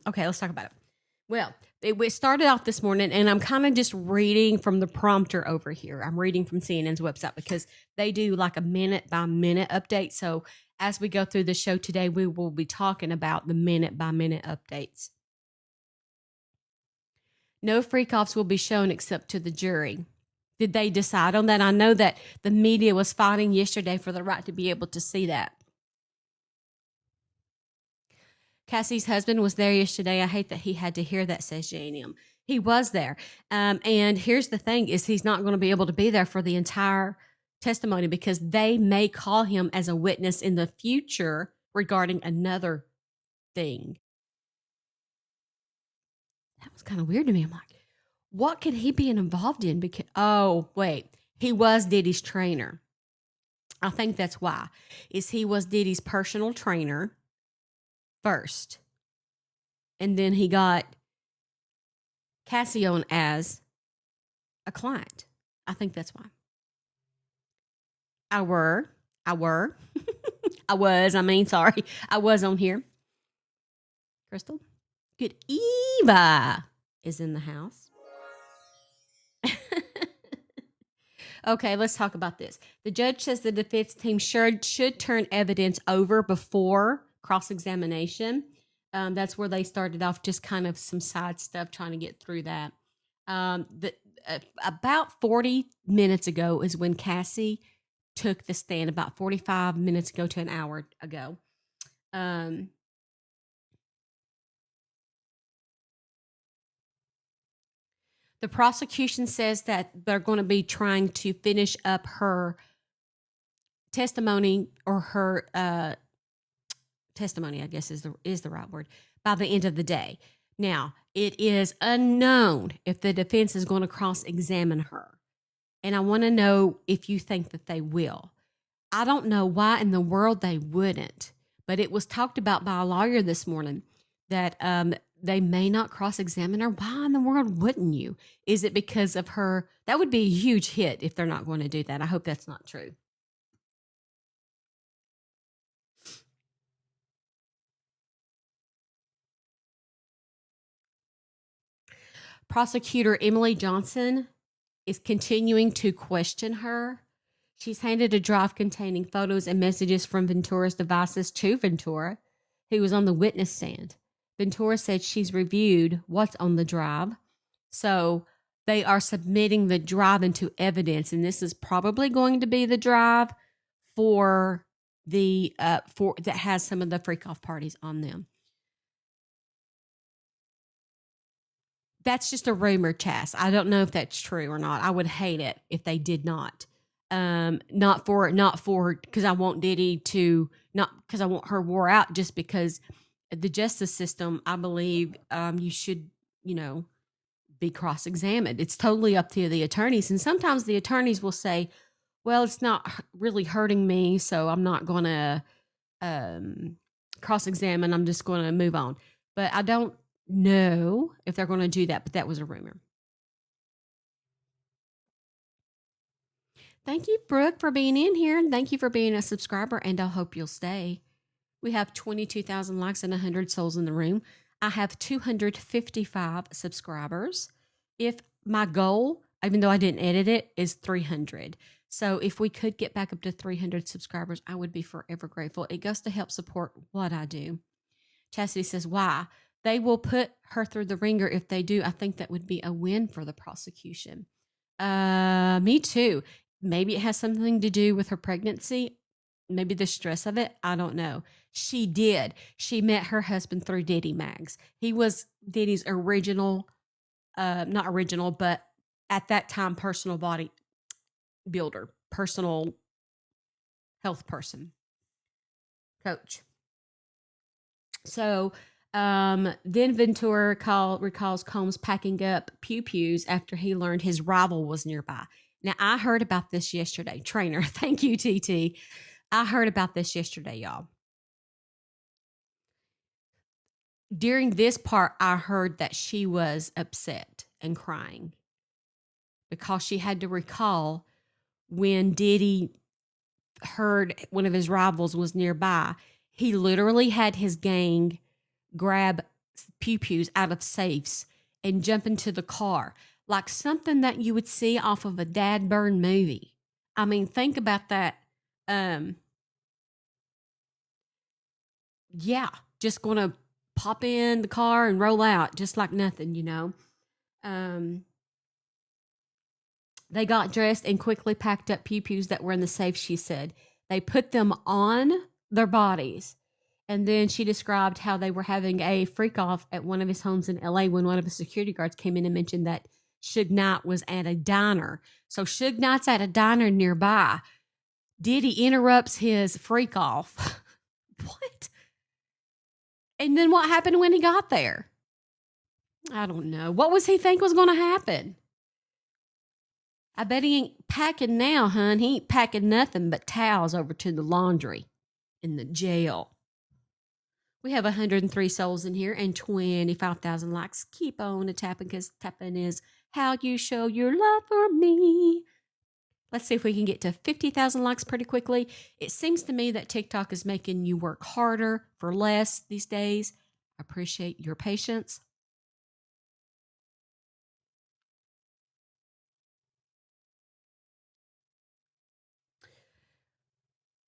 Okay, let's talk about it. Well, it started off this morning, and I'm kind of just reading from the prompter over here. I'm reading from CNN's website because they do like a minute by minute update. So as we go through the show today, we will be talking about the minute by minute updates. No freak offs will be shown except to the jury. Did they decide on that? I know that the media was fighting yesterday for the right to be able to see that. Cassie's husband was there yesterday. I hate that he had to hear that, says J&M. He was there. And here's the thing is he's not going to be able to be there for the entire testimony because they may call him as a witness in the future regarding another thing. That was kind of weird to me. I'm like, what could he be involved in? Because, oh, wait, he was Diddy's trainer. I think that's why. Is he was Diddy's personal trainer first. And then he got Cassie on as a client. I think that's why. I was on here. Crystal. Good. Eva is in the house. Okay, let's talk about this. The judge says the defense team should turn evidence over before cross-examination. That's where they started off, just kind of some side stuff, trying to get through that. About 40 minutes ago is when Cassie took the stand, about 45 minutes ago to an hour ago. The prosecution says that they're going to be trying to finish up her testimony, or her testimony, I guess is the right word, by the end of the day. Now, it is unknown if the defense is going to cross-examine her. And I want to know if you think that they will. I don't know why in the world they wouldn't, but it was talked about by a lawyer this morning that they may not cross-examine her. Why in the world wouldn't you? Is it because of her? That would be a huge hit if they're not going to do that. I hope that's not true. Prosecutor Emily Johnson is continuing to question her. She's handed a drive containing photos and messages from Ventura's devices to Ventura, who was on the witness stand. Ventura said she's reviewed what's on the drive. So they are submitting the drive into evidence, and this is probably going to be the drive for the that has some of the freak off parties on them. That's just a rumor, Chas. I don't know if that's true or not. I would hate it if they did not. Not for because I want Diddy to, not because I want her wore out, just because the justice system, I believe, you should, be cross-examined. It's totally up to the attorneys. And sometimes the attorneys will say, well, it's not really hurting me, so I'm not going to cross-examine. I'm just going to move on. But I don't know if they're going to do that, but that was a rumor. Thank you, Brooke, for being in here, and thank you for being a subscriber, and I hope you'll stay. We have 22,000 likes and 100 souls in the room. I have 255 subscribers. If my goal, even though I didn't edit it, is 300. So if we could get back up to 300 subscribers, I would be forever grateful. It goes to help support what I do. Chastity says, why? They will put her through the ringer if they do. I think that would be a win for the prosecution. Me too. Maybe it has something to do with her pregnancy. Maybe the stress of it. I don't know. She did. She met her husband through Diddy Mags. He was Diddy's original, not original, but at that time, personal body builder, personal health person, coach. So then Ventura recalls Combs packing up pew-pews after he learned his rival was nearby. Now, I heard about this yesterday. Trainer, thank you, TT. I heard about this yesterday, y'all. During this part, I heard that she was upset and crying because she had to recall when Diddy heard one of his rivals was nearby. He literally had his gang grab pew-pews out of safes and jump into the car like something that you would see off of a Dad Burn movie. I mean, think about that. Um, yeah, just gonna pop in the car and roll out just like nothing, you know. Um, they got dressed and quickly packed up pew-pews that were in the safe, she said. They put them on their bodies. And then she described how they were having a freak off at one of his homes in LA when one of the security guards came in and mentioned that Suge Knight was at a diner. So Suge Knight's at a diner nearby. Diddy interrupts his freak off. What? And then what happened when he got there? I don't know. What was he think was going to happen? I bet he ain't packing now, hun. He ain't packing nothing but towels over to the laundry in the jail. We have 103 souls in here and 25,000 likes. Keep on tapping because tapping is how you show your love for me. Let's see if we can get to 50,000 likes pretty quickly. It seems to me that TikTok is making you work harder for less these days. I appreciate your patience.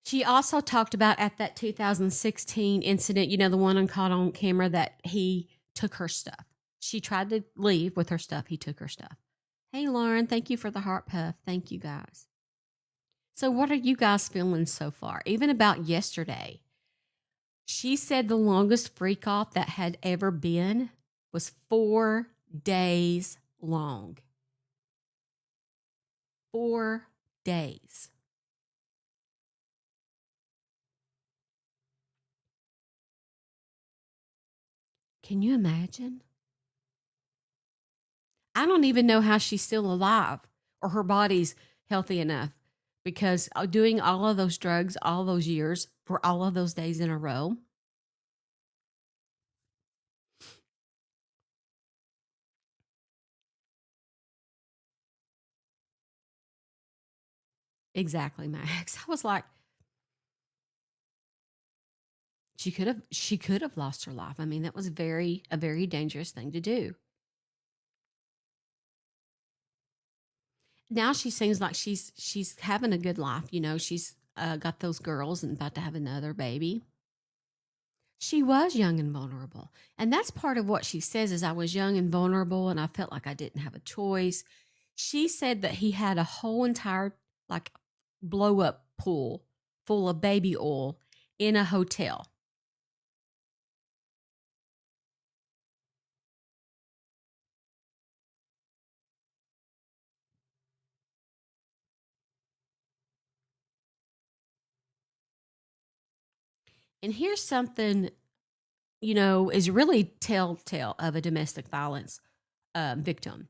She also talked about at that 2016 incident, you know, the one caught on camera that he took her stuff. She tried to leave with her stuff. He took her stuff. Hey, Lauren, thank you for the heart puff. Thank you, guys. So what are you guys feeling so far? Even about yesterday. She said the longest freak off that had ever been was 4 days long. 4 days. Can you imagine? I don't even know how she's still alive or her body's healthy enough because doing all of those drugs all those years for all of those days in a row. Exactly, Max. I was like, she could have lost her life. I mean, that was a very dangerous thing to do. Now she seems like she's having a good life. You know, she's got those girls and about to have another baby. She was young and vulnerable, and that's part of what she says is I was young and vulnerable, and I felt like I didn't have a choice. She said that he had a whole entire like blow up pool full of baby oil in a hotel. And here's something, you know, is really telltale of a domestic violence victim.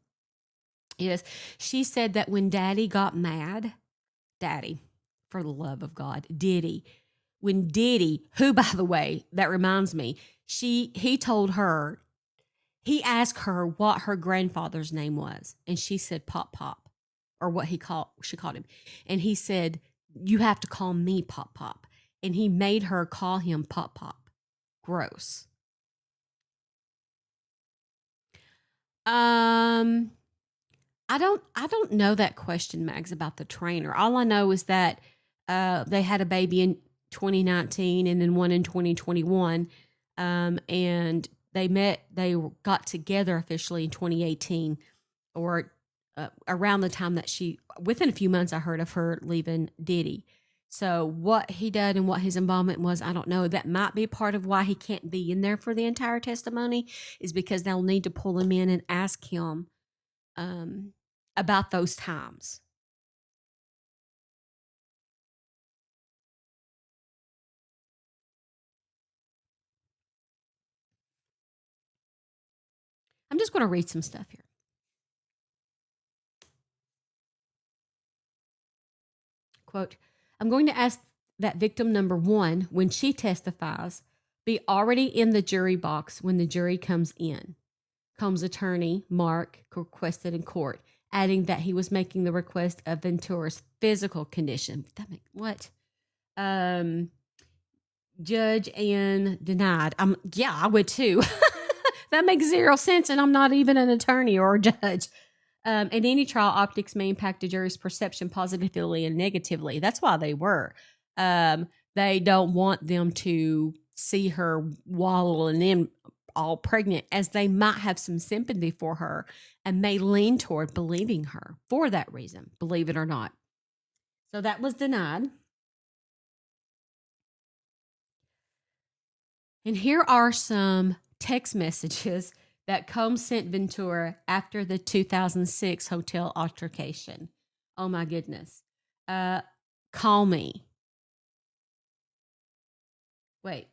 Is she said that when daddy got mad, daddy, for the love of God, Diddy, when Diddy, who by the way, that reminds me, he told her, he asked her what her grandfather's name was, and she said Pop Pop, or what she called him. And he said, you have to call me Pop Pop. And he made her call him Pop Pop. Gross. Um, I don't know that question, Mags, about the trainer. All I know is that they had a baby in 2019 and then one in 2021. And they got together officially in 2018 or around the time that within a few months, I heard of her leaving Diddy. So what he did and what his involvement was, I don't know. That might be part of why he can't be in there for the entire testimony is because they'll need to pull him in and ask him um, about those times. I'm just going to read some stuff here. Quote, I'm going to ask that victim number one, when she testifies, be already in the jury box when the jury comes in. Combs' attorney, Mark, requested in court, adding that he was making the request of Ventura's physical condition. What? Judge Ann denied. Yeah, I would too. That makes zero sense, and I'm not even an attorney or a judge. In any trial, optics may impact a jury's perception positively and negatively. That's why they were. They don't want them to see her wallowing in all pregnant, as they might have some sympathy for her and may lean toward believing her for that reason, believe it or not. So that was denied. And here are some text messages that Combs sent Ventura after the 2006 hotel altercation. Oh my goodness. Call me. Wait.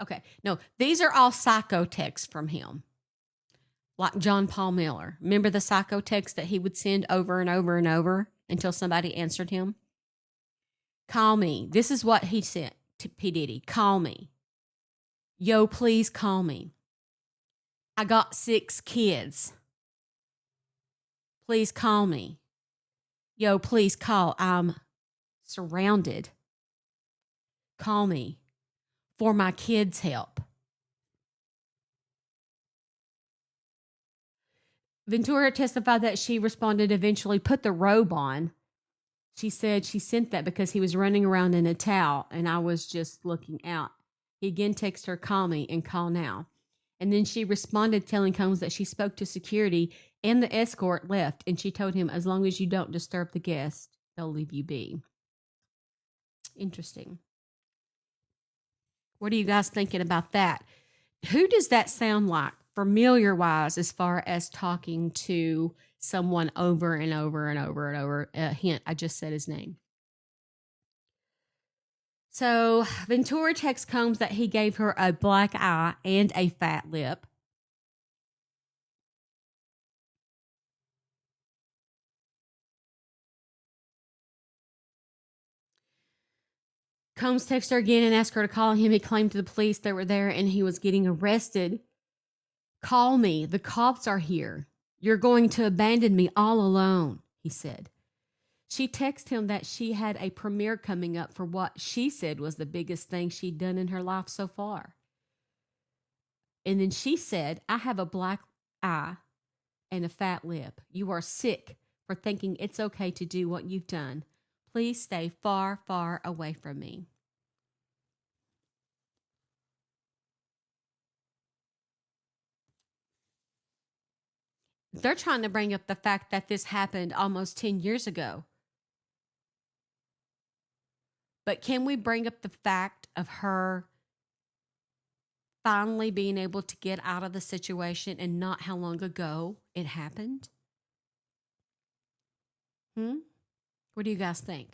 Okay. No, these are all psycho texts from him. Like John Paul Miller. Remember the psycho text that he would send over and over and over until somebody answered him? Call me. This is what he sent to P. Diddy. Call me. Yo, please call me. I got 6 kids. Please call me. Yo, please call. I'm surrounded. Call me for my kids' help. Ventura testified that she responded eventually, put the robe on. She said she sent that because he was running around in a towel and I was just looking out. He again texted her, call me and call now. And then she responded telling Combs that she spoke to security and the escort left. And she told him, as long as you don't disturb the guest, they'll leave you be. Interesting. What are you guys thinking about that? Who does that sound like, familiar wise, as far as talking to someone over and over and over and over? Hint, I just said his name. So Ventura texts Combs that he gave her a black eye and a fat lip. Combs texted her again and asked her to call him. He claimed to the police they were there and he was getting arrested. Call me. The cops are here. You're going to abandon me all alone, he said. She texted him that she had a premiere coming up for what she said was the biggest thing she'd done in her life so far. And then she said, I have a black eye and a fat lip. You are sick for thinking it's okay to do what you've done. Please stay far, far away from me. They're trying to bring up the fact that this happened almost 10 years ago. But can we bring up the fact of her finally being able to get out of the situation and not how long ago it happened? What do you guys think?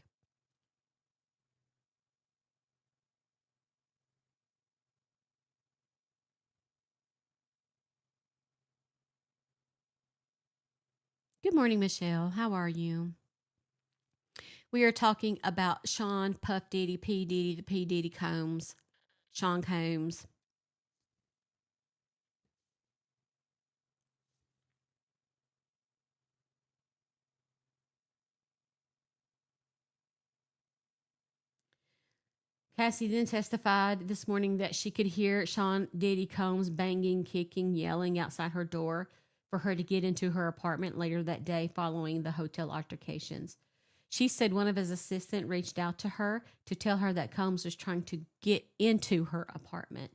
Good morning, Michelle. How are you? We are talking about Sean Puff Diddy, P Diddy, the P Diddy Combs, Sean Combs. Cassie then testified this morning that she could hear Sean Diddy Combs banging, kicking, yelling outside her door for her to get into her apartment later that day following the hotel altercations. She said one of his assistants reached out to her to tell her that Combs was trying to get into her apartment.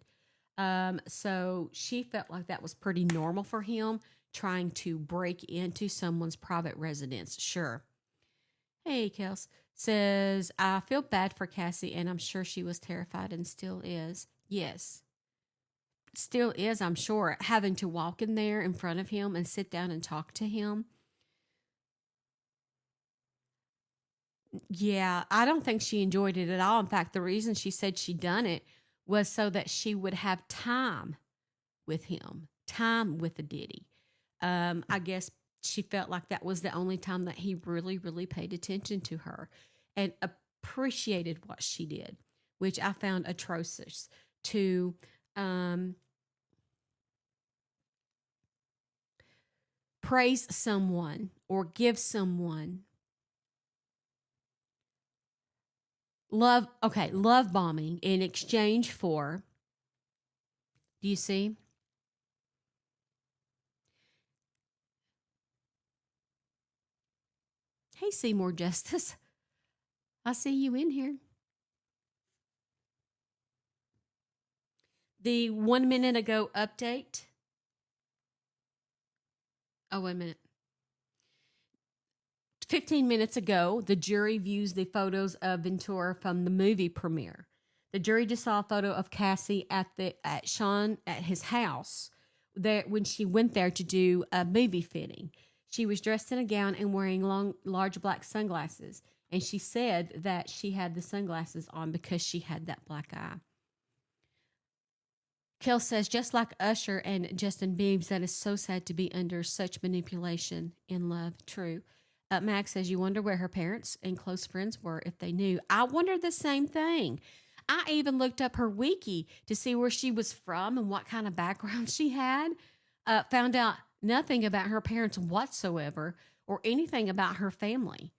So she felt like that was pretty normal for him, trying to break into someone's private residence. Sure. Hey, Kels says, I feel bad for Cassie, and I'm sure she was terrified and still is. Yes, still is, I'm sure. Having to walk in there in front of him and sit down and talk to him. Yeah, I don't think she enjoyed it at all. In fact, the reason she said she done it was so that she would have time with him, time with the Diddy. I guess she felt like that was the only time that he really, really paid attention to her and appreciated what she did, which I found atrocious. To praise someone or give someone love bombing in exchange for, do you see? Hey, Seymour Justice, I see you in here. The 1 minute ago update. Oh, wait a minute. 15 minutes ago, the jury views the photos of Ventura from the movie premiere. The jury just saw a photo of Cassie at Sean at his house there when she went there to do a movie fitting. She was dressed in a gown and wearing large black sunglasses, and she said that she had the sunglasses on because she had that black eye. Kel says, just like Usher and Justin Biebs, that is so sad to be under such manipulation in love. True. Max says, you wonder where her parents and close friends were if they knew. I wondered the same thing. I even looked up her wiki to see where she was from and what kind of background she had. Found out nothing about her parents whatsoever or anything about her family.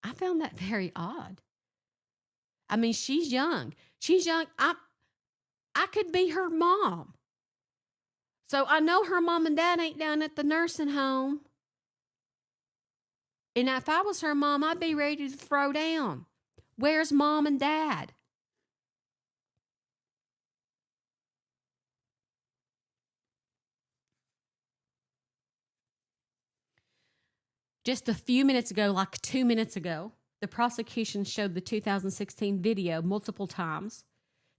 I found that very odd. I mean, she's young. She's young. I could be her mom. So I know her mom and dad ain't down at the nursing home. And if I was her mom, I'd be ready to throw down. Where's mom and dad? Just a few minutes ago, like 2 minutes ago, the prosecution showed the 2016 video multiple times.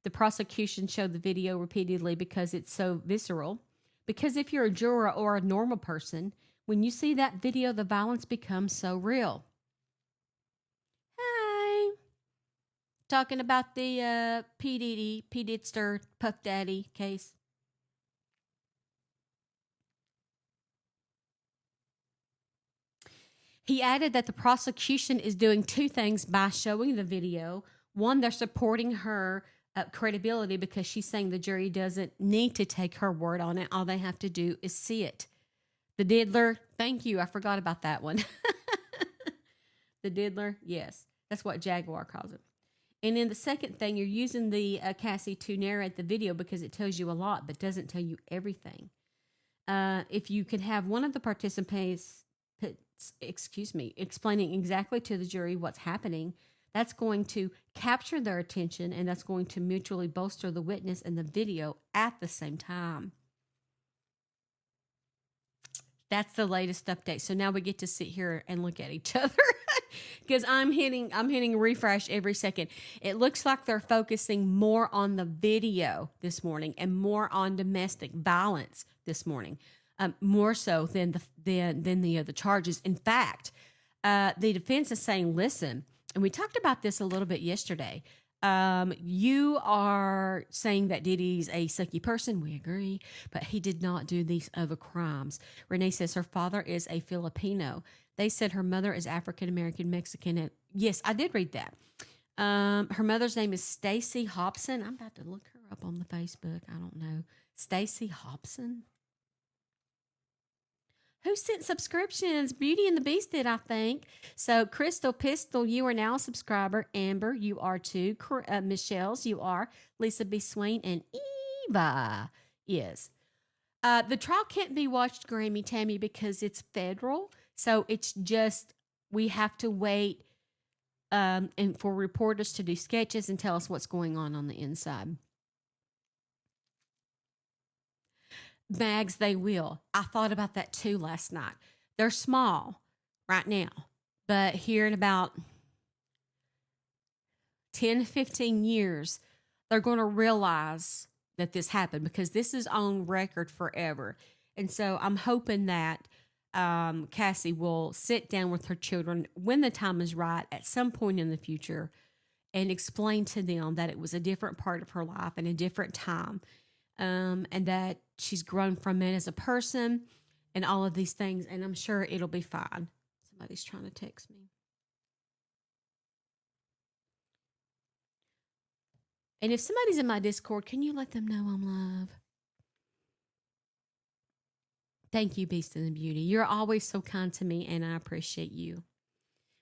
The prosecution showed the video repeatedly because it's so visceral. Because if you're a juror or a normal person, when you see that video, the violence becomes so real. Hi. Talking about the P Didster, Puff Daddy case. He added that the prosecution is doing two things by showing the video. One, they're supporting her credibility because she's saying the jury doesn't need to take her word on it. All they have to do is see it. The diddler, thank you. I forgot about that one. The diddler, yes. That's what Jaguar calls it. And then the second thing, you're using the Cassie to narrate the video because it tells you a lot, but doesn't tell you everything. If you could have one of the participants, explaining exactly to the jury what's happening, that's going to capture their attention and that's going to mutually bolster the witness and the video at the same time. That's the latest update. So now we get to sit here and look at each other because I'm hitting refresh every second. It looks like they're focusing more on the video this morning and more on domestic violence this morning, more so than the other charges. In fact, the defense is saying, listen, and we talked about this a little bit yesterday. You are saying that Diddy's a sucky person. We agree, but he did not do these other crimes. Renee says her father is a Filipino. They said her mother is African American Mexican. And yes, I did read that. Her mother's name is Stacy Hobson. I'm about to look her up on the Facebook. I don't know. Stacy Hobson. Who sent subscriptions? Beauty and the Beast did, I think. So, Crystal Pistol, you are now a subscriber. Amber, you are too. Michelle's, you are. Lisa B. Swain and Eva. Yes. The trial can't be watched, Grammy Tammy, because it's federal. So, it's just, we have to wait and for reporters to do sketches and tell us what's going on the inside. Mags, they will. I thought about that too last night. They're small right now, but here in about 10, 15 years, they're going to realize that this happened because this is on record forever. And so I'm hoping that Cassie will sit down with her children when the time is right at some point in the future and explain to them that it was a different part of her life and a different time. And that she's grown from it as a person and all of these things. And I'm sure it'll be fine. Somebody's trying to text me. And if somebody's in my Discord, can you let them know I'm live? Thank you, Beast and the Beauty. You're always so kind to me, and I appreciate you.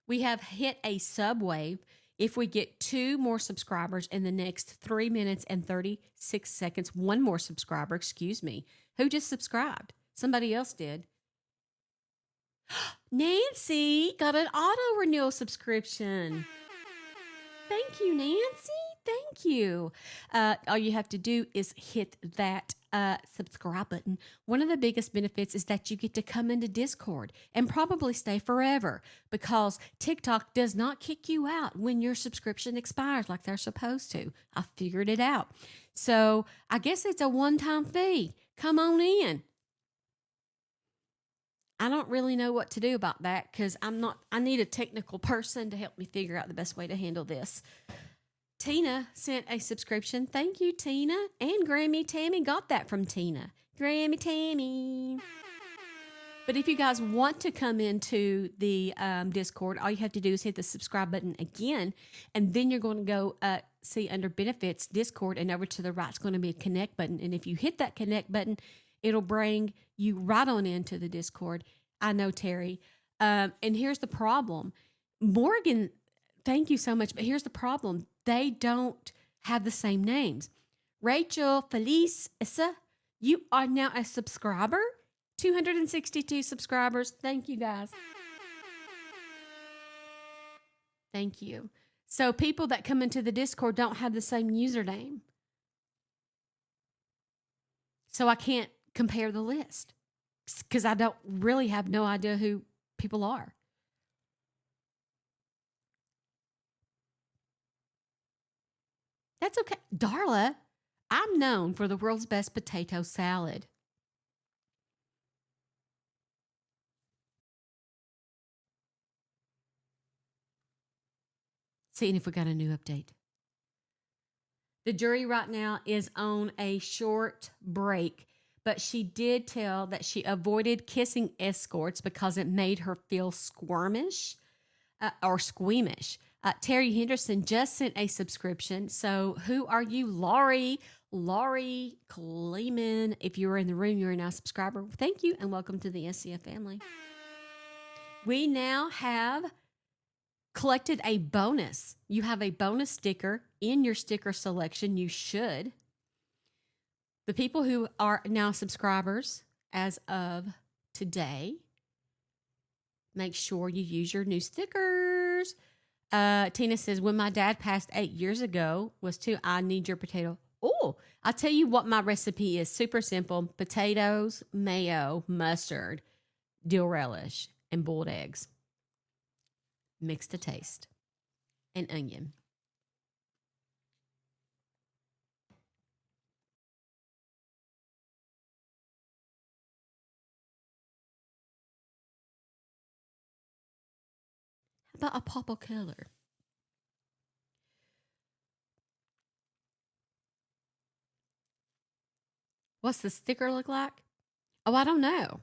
We have hit a subwave. If we get 2 more subscribers in the next 3 minutes and 36 seconds, 1 more subscriber, excuse me, who just subscribed? Somebody else did. Nancy got an auto renewal subscription. Thank you, Nancy. Thank you. All you have to do is hit that subscribe button. One of the biggest benefits is that you get to come into Discord and probably stay forever because TikTok does not kick you out when your subscription expires like they're supposed to. I figured it out. So I guess it's a one-time fee. Come on in. I don't really know what to do about that because I need a technical person to help me figure out the best way to handle this. Tina sent a subscription. Thank you, Tina. And Grammy Tammy got that from Tina. Grammy Tammy. But if you guys want to come into the Discord, all you have to do is hit the subscribe button again. And then you're going to go see under benefits, Discord, and over to the right is going to be a connect button. And if you hit that connect button, it'll bring you right on into the Discord. I know, Terry. And here's the problem. Morgan, thank you so much. But here's the problem. They don't have the same names. Rachel, Felice, Issa, you are now a subscriber. 262 subscribers. Thank you, guys. Thank you. So people that come into the Discord don't have the same username. So I can't compare the list because I don't really have no idea who people are. That's okay. Darla, I'm known for the world's best potato salad. Seeing if we got a new update. The jury right now is on a short break, but she did tell that she avoided kissing escorts because it made her feel squirmish or squeamish. Terry Henderson just sent a subscription. So who are you, Laurie? Laurie Kleeman. If you were in the room, you're now a subscriber. Thank you and welcome to the SCF family. We now have collected a bonus. You have a bonus sticker in your sticker selection. You should. The people who are now subscribers as of today, make sure you use your new stickers. Tina says, when my dad passed 8 years ago, was to I need your potato. Oh, I'll tell you what my recipe is. Super simple. Potatoes, mayo, mustard, dill relish, and boiled eggs. Mixed to taste. And onion. How about a purple color? What's the sticker look like? Oh, I don't know.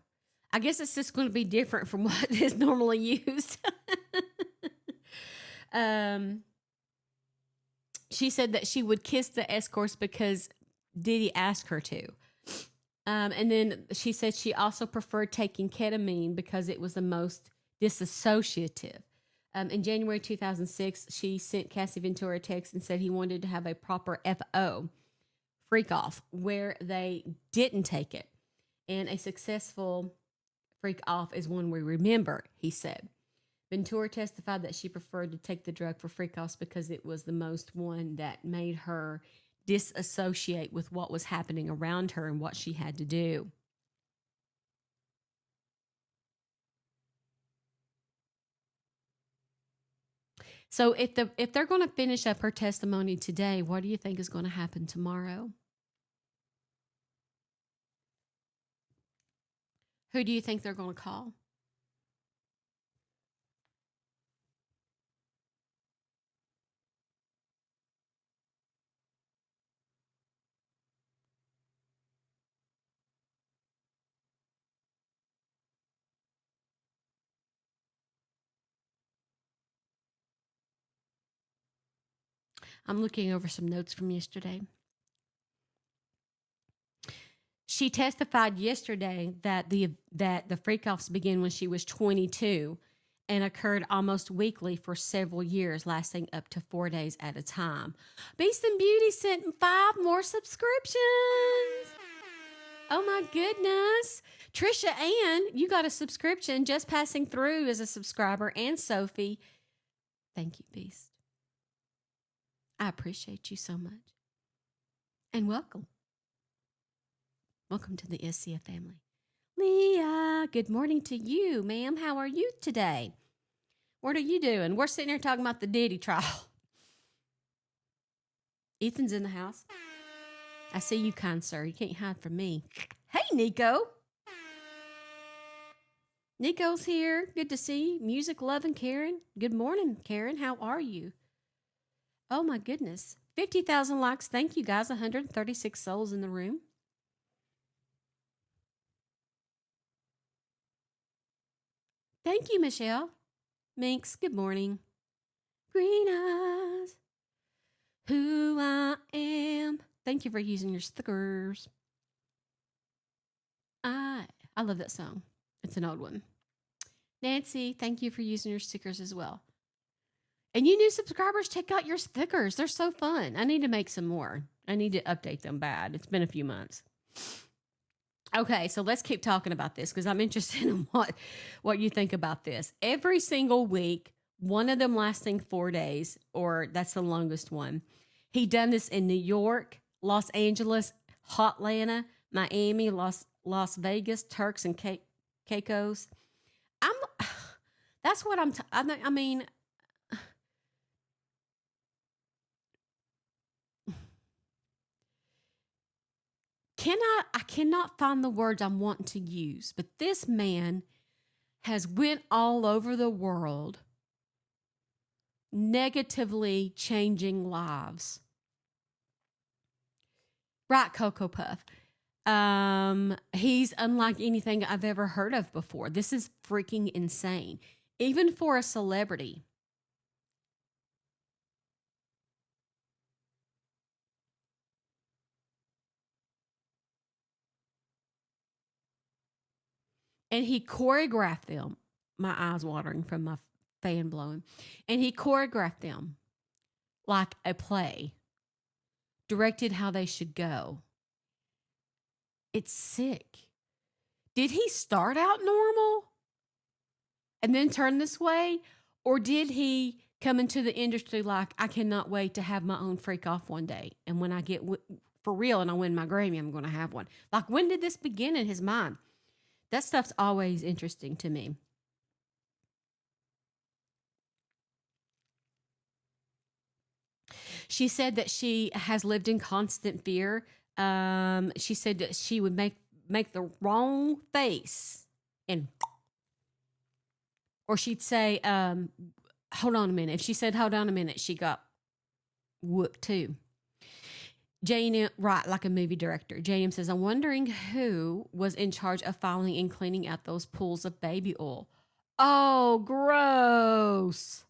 I guess it's just going to be different from what is normally used. She said that she would kiss the escorts because Diddy asked her to. And then she said she also preferred taking ketamine because it was the most disassociative. In January 2006, she sent Cassie Ventura a text and said he wanted to have a proper FO, freak off, where they didn't take it. And a successful freak off is one we remember, he said. Ventura testified that she preferred to take the drug for freak offs because it was the most one that made her disassociate with what was happening around her and what she had to do. So if they're going to finish up her testimony today, what do you think is going to happen tomorrow? Who do you think they're going to call? I'm looking over some notes from yesterday. She testified yesterday that the freak offs began when she was 22, and occurred almost weekly for several years, lasting up to 4 days at a time. Beast and Beauty sent 5 more subscriptions. Oh my goodness. Trisha Ann, you got a subscription. Just Passing Through as a subscriber. And Sophie. Thank you, Beast. I appreciate you so much. And welcome. Welcome to the SCF family. Leah, good morning to you, ma'am. How are you today? What are you doing? We're sitting here talking about the Diddy trial. Ethan's in the house. I see you, kind sir. You can't hide from me. Hey, Nico. Nico's here. Good to see you. Music loving Karen. Good morning, Karen. How are you? Oh, my goodness. 50,000 likes. Thank you, guys. 136 souls in the room. Thank you, Michelle. Minx, good morning. Green eyes. Who I am. Thank you for using your stickers. I love that song. It's an old one. Nancy, thank you for using your stickers as well. And you new subscribers, check out your stickers. They're so fun. I need to make some more. I need to update them bad. It's been a few months. Okay, so let's keep talking about this because I'm interested in what you think about this. Every single week, one of them lasting 4 days, or that's the longest one. He done this in New York, Los Angeles, Hotlanta, Miami, Las Vegas, Turks and Caicos. That's what I mean, I cannot find the words I'm wanting to use, but this man has went all over the world negatively changing lives. Right, Cocoa Puff. He's unlike anything I've ever heard of before. This is freaking insane. Even for a celebrity. And he choreographed them. My eyes watering from my fan blowing. And he choreographed them like a play. Directed how they should go. It's sick. Did he start out normal and then turn this way? Or did he come into the industry like, I cannot wait to have my own freak off one day? And when I get for real and I win my Grammy, I'm going to have one. Like, when did this begin in his mind? That stuff's always interesting to me. She said that she has lived in constant fear. She said that she would make the wrong face and, or she'd say, hold on a minute. If she said, hold on a minute, she got whooped too. JM, right, like a movie director. JM says, I'm wondering who was in charge of filing and cleaning out those pools of baby oil. Oh, gross.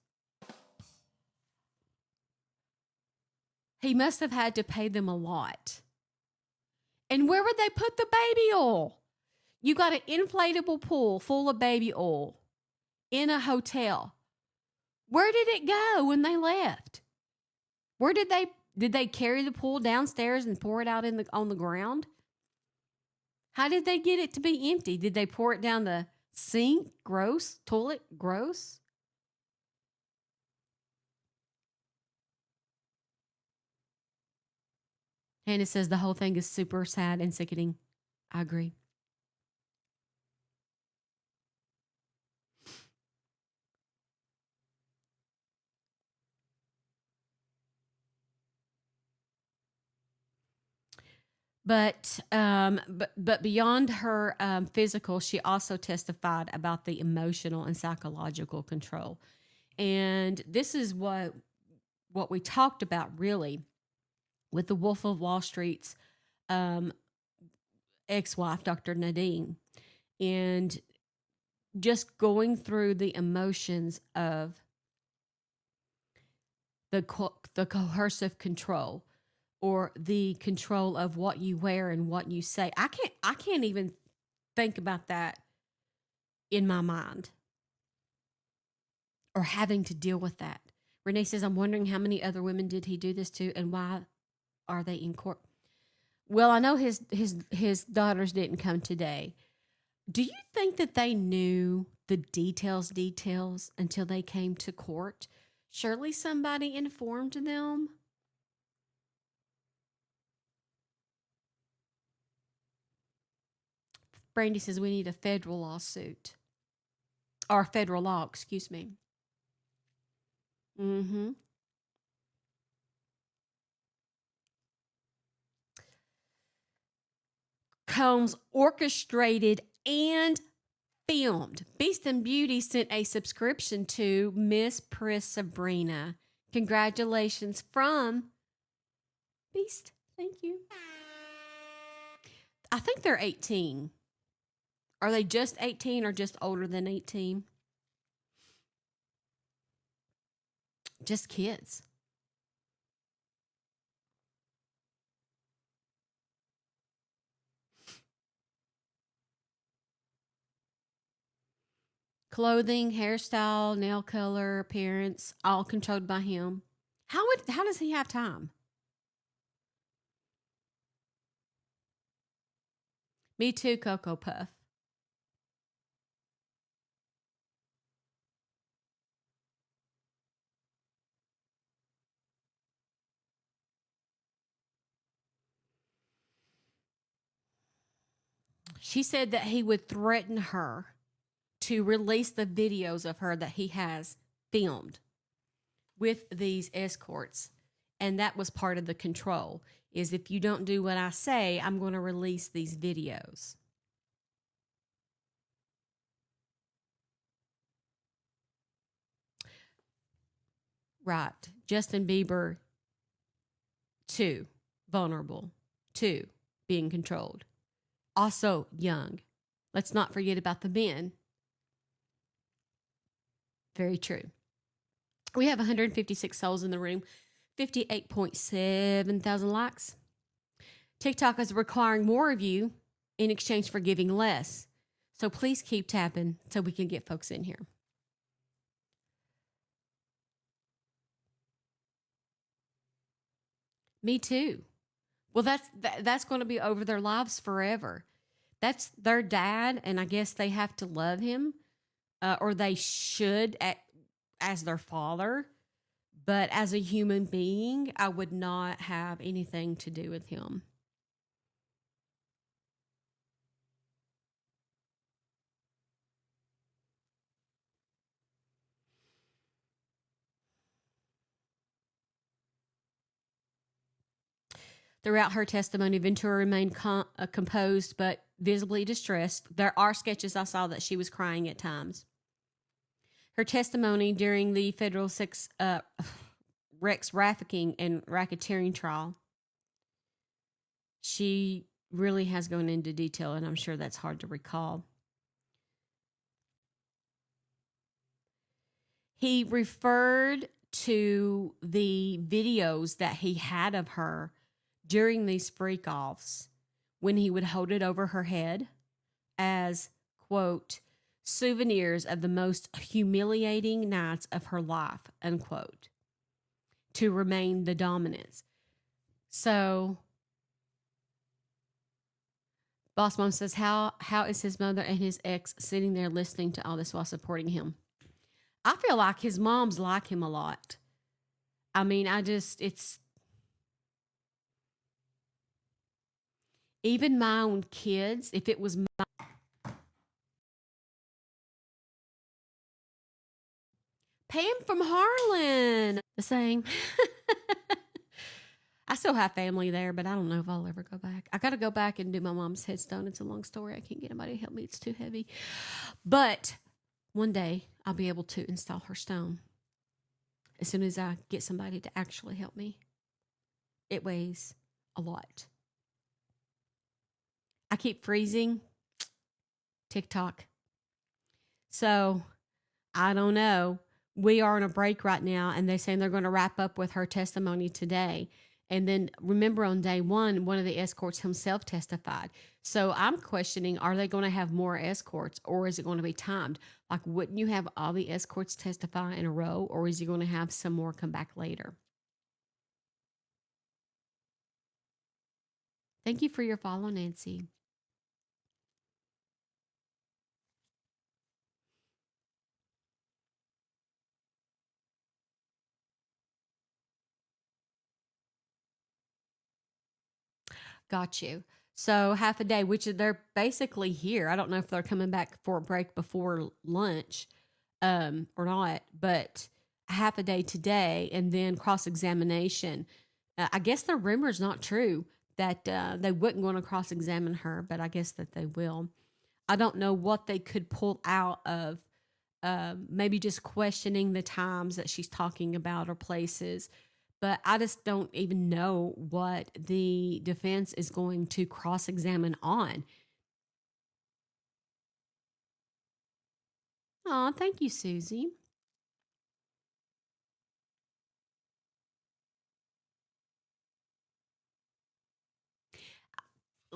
He must have had to pay them a lot. And where would they put the baby oil? You got an inflatable pool full of baby oil in a hotel. Where did it go when they left? Where did they carry the pool downstairs and pour it out on the ground? How did they get it to be empty? Did they pour it down the sink? Gross. Toilet? Gross. Hannah says the whole thing is super sad and sickening. I agree. But beyond her physical, she also testified about the emotional and psychological control, and this is what we talked about really with the Wolf of Wall Street's ex-wife, Dr. Nadine, and just going through the emotions of the coercive control or the control of what you wear and what you say. I can't even think about that in my mind. or having to deal with that. Renee says, I'm wondering how many other women did he do this to and why are they in court? Well, I know his daughters didn't come today. Do you think that they knew the details until they came to court? Surely somebody informed them. Brandy says we need a federal lawsuit. Or federal law, excuse me. Mm-hmm. Combs orchestrated and filmed. Beast and Beauty sent a subscription to Miss Pris Sabrina. Congratulations from Beast. Thank you. I think they're 18. Are they just 18 or just older than 18? Just kids. Clothing, hairstyle, nail color, appearance, all controlled by him. How does he have time? Me too, Cocoa Puff. She said that he would threaten her to release the videos of her that he has filmed with these escorts. And that was part of the control, is if you don't do what I say, I'm going to release these videos. Right. Justin Bieber, too, vulnerable, too, being controlled. Also young. Let's not forget about the men. Very true. We have 156 souls in the room, 58.7 thousand likes. TikTok is requiring more of you in exchange for giving less. So please keep tapping so we can get folks in here. Me too. Well, that's going to be over their lives forever. That's their dad, and I guess they have to love him, or they should as their father. But as a human being, I would not have anything to do with him. Throughout her testimony, Ventura remained composed but visibly distressed. There are sketches I saw that she was crying at times. Her testimony during the federal sex trafficking and racketeering trial, she really has gone into detail, and I'm sure that's hard to recall. He referred to the videos that he had of her during these freak offs when he would hold it over her head as, quote, souvenirs of the most humiliating nights of her life, unquote, to remain the dominance. So, Boss Mom says, how is his mother and his ex sitting there listening to all this while supporting him? I feel like his moms like him a lot. I mean, it's even my own kids, if it was Pam from Harlan, the same. I still have family there, but I don't know if I'll ever go back. I got to go back and do my mom's headstone. It's a long story. I can't get anybody to help me. It's too heavy. But one day I'll be able to install her stone as soon as I get somebody to actually help me. It weighs a lot. I keep freezing. TikTok. So I don't know. We are on a break right now, and they're saying they're going to wrap up with her testimony today. And then remember on day one of the escorts himself testified. So I'm questioning, are they going to have more escorts or is it going to be timed? Like, wouldn't you have all the escorts testify in a row, or is he going to have some more come back later? Thank you for your follow, Nancy. Got you. So half a day, which they're basically here. I don't know if they're coming back for a break before lunch, or not, but half a day today, and then cross examination. I guess the rumor is not true that they wouldn't going to cross examine her, but I guess that they will. I don't know what they could pull out of maybe just questioning the times that she's talking about or places. But I just don't even know what the defense is going to cross examine on. Oh, thank you, Susie.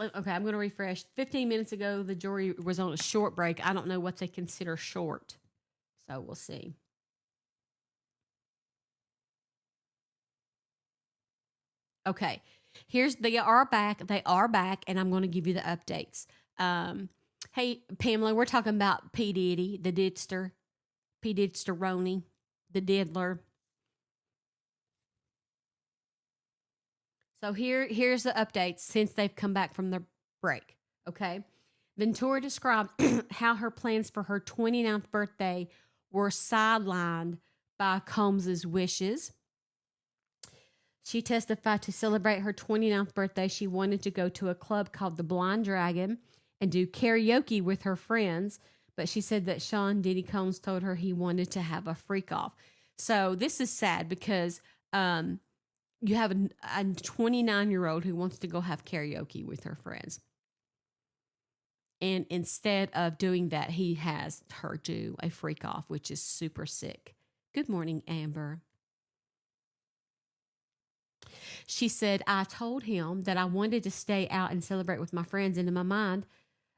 Okay, I'm going to refresh. 15 minutes ago, the jury was on a short break. I don't know what they consider short. So we'll see. Okay, they are back. They are back, and I'm going to give you the updates. Um, hey, Pamela, we're talking about P. Diddy, the Didster, P. Didsteroni, the Diddler. So here's the updates since they've come back from the break. Okay. Ventura described how her plans for her 29th birthday were sidelined by Combs's wishes. She testified to celebrate her 29th birthday. She wanted to go to a club called the Blind Dragon and do karaoke with her friends, but she said that Sean Diddy Combs told her he wanted to have a freak off. So this is sad because you have a 29-year-old who wants to go have karaoke with her friends. And instead of doing that, he has her do a freak off, which is super sick. Good morning, Amber. She said, I told him that I wanted to stay out and celebrate with my friends. And in my mind,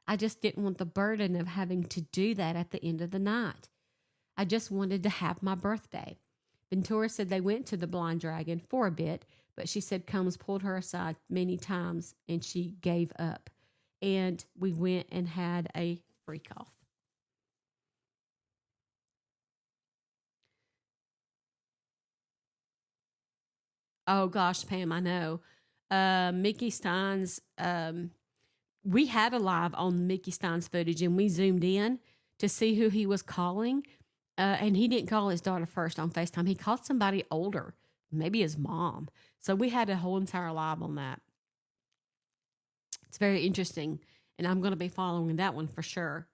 I just didn't want the burden of having to do that at the end of the night. I just wanted to have my birthday. Ventura said they went to the Blind Dragon for a bit, but she said Combs pulled her aside many times and she gave up. And we went and had a freak off. Oh gosh, Pam, I know. Mickey Stein's we had a live on Mickey Stein's footage and we zoomed in to see who he was calling. And he didn't call his daughter first on FaceTime. He called somebody older, maybe his mom. So we had a whole entire live on that. It's very interesting. And I'm going to be following that one for sure.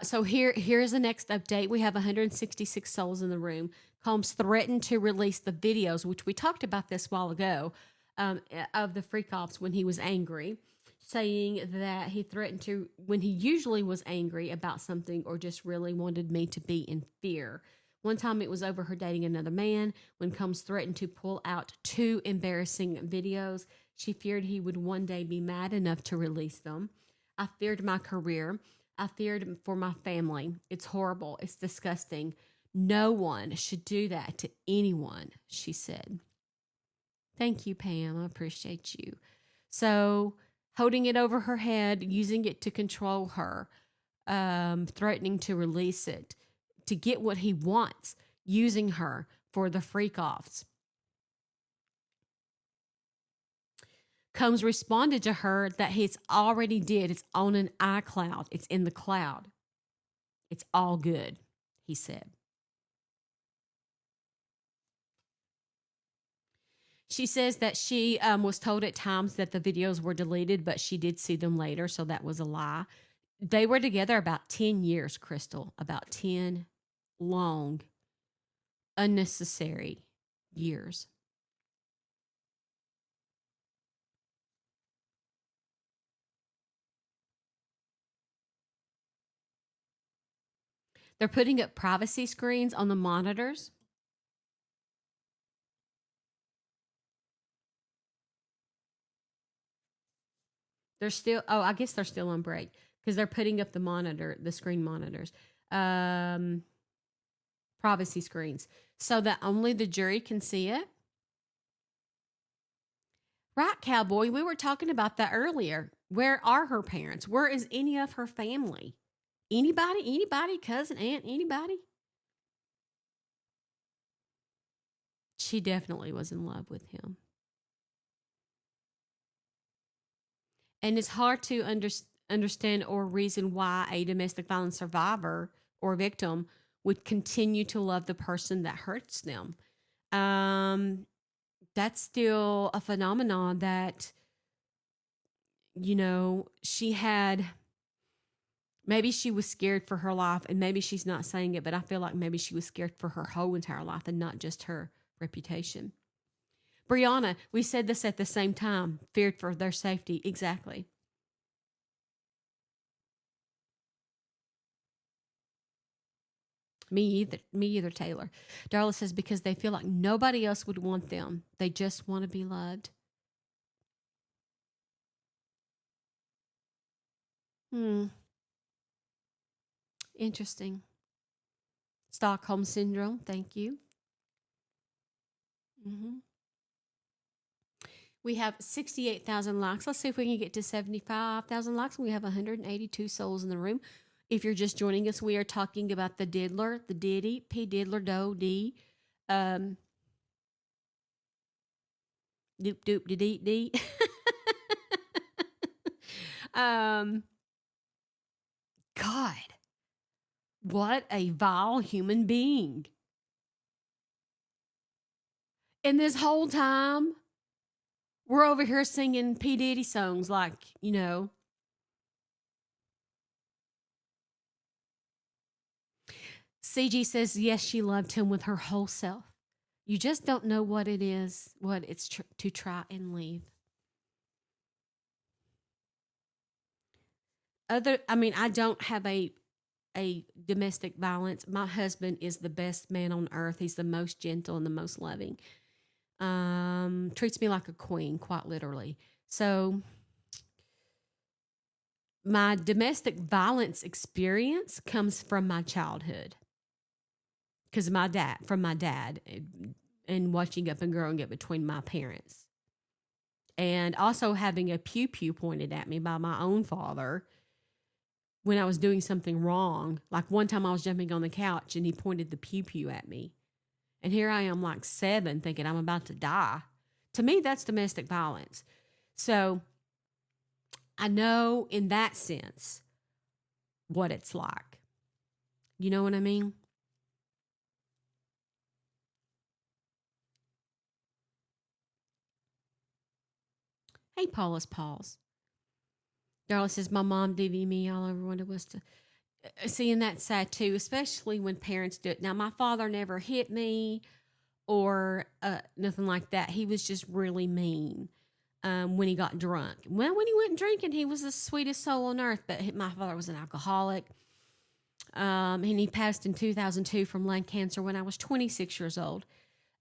So here's the next update. We have 166 souls in the room. Combs threatened to release the videos, which we talked about this while ago, of the freak offs when he was angry, saying that he threatened to when he usually was angry about something or just really wanted me to be in fear. One time it was over her dating another man. When Combs threatened to pull out two embarrassing videos, she feared he would one day be mad enough to release them. I feared my career. I feared for my family. It's horrible. It's disgusting. No one should do that to anyone, she said. Thank you, Pam. I appreciate you. So, holding it over her head, using it to control her, threatening to release it, to get what he wants, using her for the freak offs. Combs responded to her that he's already did. It's on an iCloud. It's in the cloud. It's all good, he said. She says that she was told at times that the videos were deleted, but she did see them later, so that was a lie. They were together about 10 years, Crystal, about 10 long, unnecessary years. They're putting up privacy screens on the monitors. They're still, oh, I guess they're still on break because they're putting up the screen monitors, um, privacy screens, so that only the jury can see it. Right, Cowboy. We were talking about that earlier. Where are her parents? Where is any of her family? Anybody? Anybody? Cousin, aunt, anybody? She definitely was in love with him. And it's hard to understand or reason why a domestic violence survivor or victim would continue to love the person that hurts them. Um, that's still a phenomenon that, she had. Maybe she was scared for her life, and maybe she's not saying it, but I feel like maybe she was scared for her whole entire life and not just her reputation. Brianna, we said this at the same time, feared for their safety. Exactly. Me either, Taylor. Darla says because they feel like nobody else would want them. They just want to be loved. Hmm. Interesting. Stockholm syndrome. Thank you. Hmm. We have 68,000 likes. Let's see if we can get to 75,000 likes. We have 182 souls in the room. If you're just joining us, we are talking about the diddler, the Diddy, P Diddler Do D. Um, doop doop de dee dee. um, God, what a vile human being. And this whole time, we're over here singing P. Diddy songs like, CG says, yes, she loved him with her whole self. You just don't know what it is, what it's to try and leave. I don't have a domestic violence. My husband is the best man on earth. He's the most gentle and the most loving. Treats me like a queen, quite literally. So my domestic violence experience comes from my childhood because from my dad, and watching up and growing up between my parents, and also having a pew pew pointed at me by my own father when I was doing something wrong. Like one time I was jumping on the couch and he pointed the pew pew at me. And here I am, like 7, thinking I'm about to die. To me, that's domestic violence. So I know in that sense what it's like. You know what I mean? Hey, Paula's Paws. Darla says, my mom DV me all over wanted was to. Seeing that sad too, especially when parents do it. Now, my father never hit me or nothing like that. He was just really mean when he got drunk. Well, when he went drinking, he was the sweetest soul on earth. But my father was an alcoholic. And he passed in 2002 from lung cancer when I was 26 years old.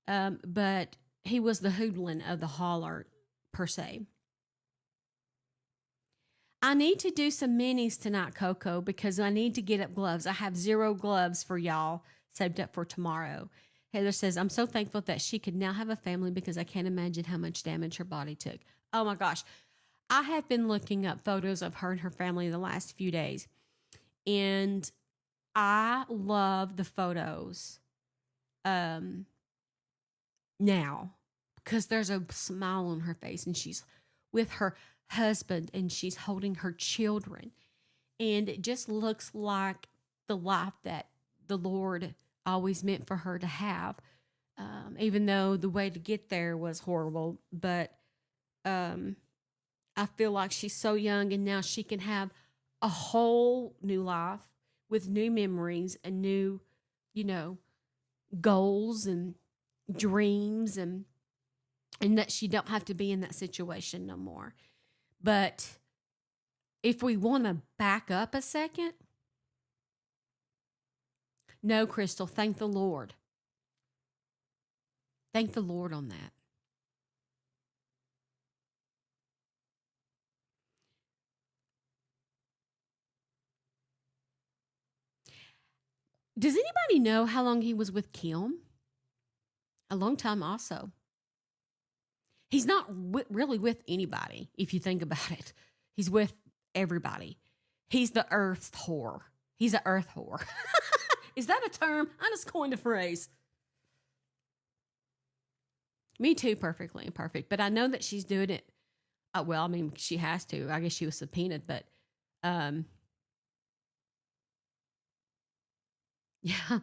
But he was the hoodlum of the holler, per se. I need to do some minis tonight, Coco, because I need to get up gloves. I have 0 gloves for y'all saved up for tomorrow. Heather says, I'm so thankful that she could now have a family because I can't imagine how much damage her body took. Oh my gosh. I have been looking up photos of her and her family the last few days, and I love the photos now because there's a smile on her face and she's with her husband and she's holding her children. And it just looks like the life that the Lord always meant for her to have, even though the way to get there was horrible. But I feel like she's so young and now she can have a whole new life with new memories and new, goals and dreams, and that she don't have to be in that situation no more. But if we want to back up a second, No, Crystal, thank the Lord. Thank the Lord on that. Does anybody know how long he was with Kim? A long time also. He's not really with anybody, if you think about it. He's with everybody. He's the earth whore. He's an earth whore. Is that a term? I just coined a phrase. Me too, perfectly imperfect. But I know that she's doing it. Well, I mean, she has to. I guess she was subpoenaed, but yeah.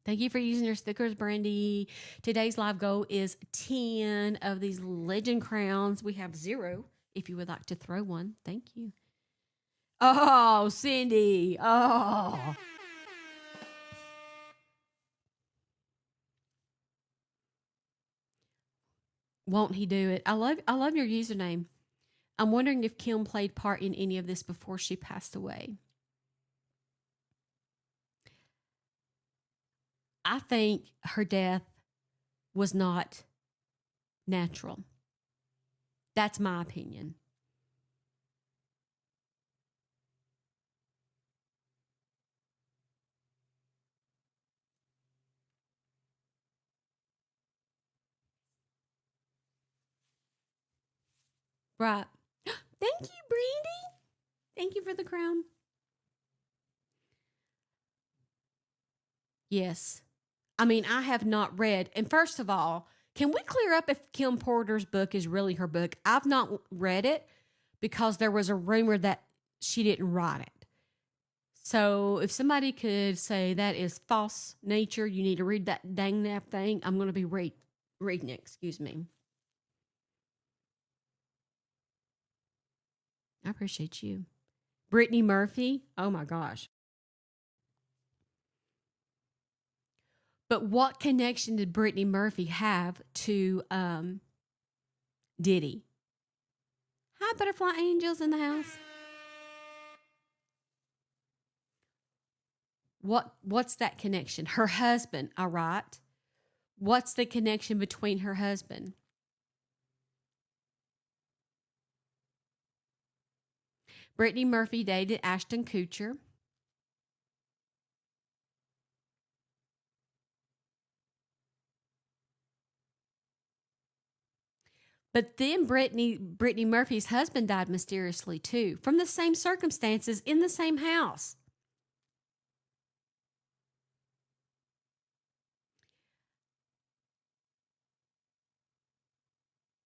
Thank you for using your stickers, Brandy. Today's live goal is 10 of these legend crowns. We have 0 if you would like to throw one. Thank you. Oh, Cindy. Oh. Won't he do it? I love your username. I'm wondering if Kim played part in any of this before she passed away. I think her death was not natural. That's my opinion. Right. Thank you, Brandy. Thank you for the crown. Yes. I mean, I have not read. And first of all, can we clear up if Kim Porter's book is really her book? I've not read it because there was a rumor that she didn't write it. So if somebody could say that is false nature, you need to read that dang nap thing, I'm going to be reading it. Excuse me. I appreciate you. Brittany Murphy. Oh my gosh. But what connection did Brittany Murphy have to Diddy? Hi, butterfly angels in the house. What's that connection? Her husband, all right. What's the connection between her husband? Brittany Murphy dated Ashton Kutcher. But then Brittany Murphy's husband died mysteriously too, from the same circumstances in the same house.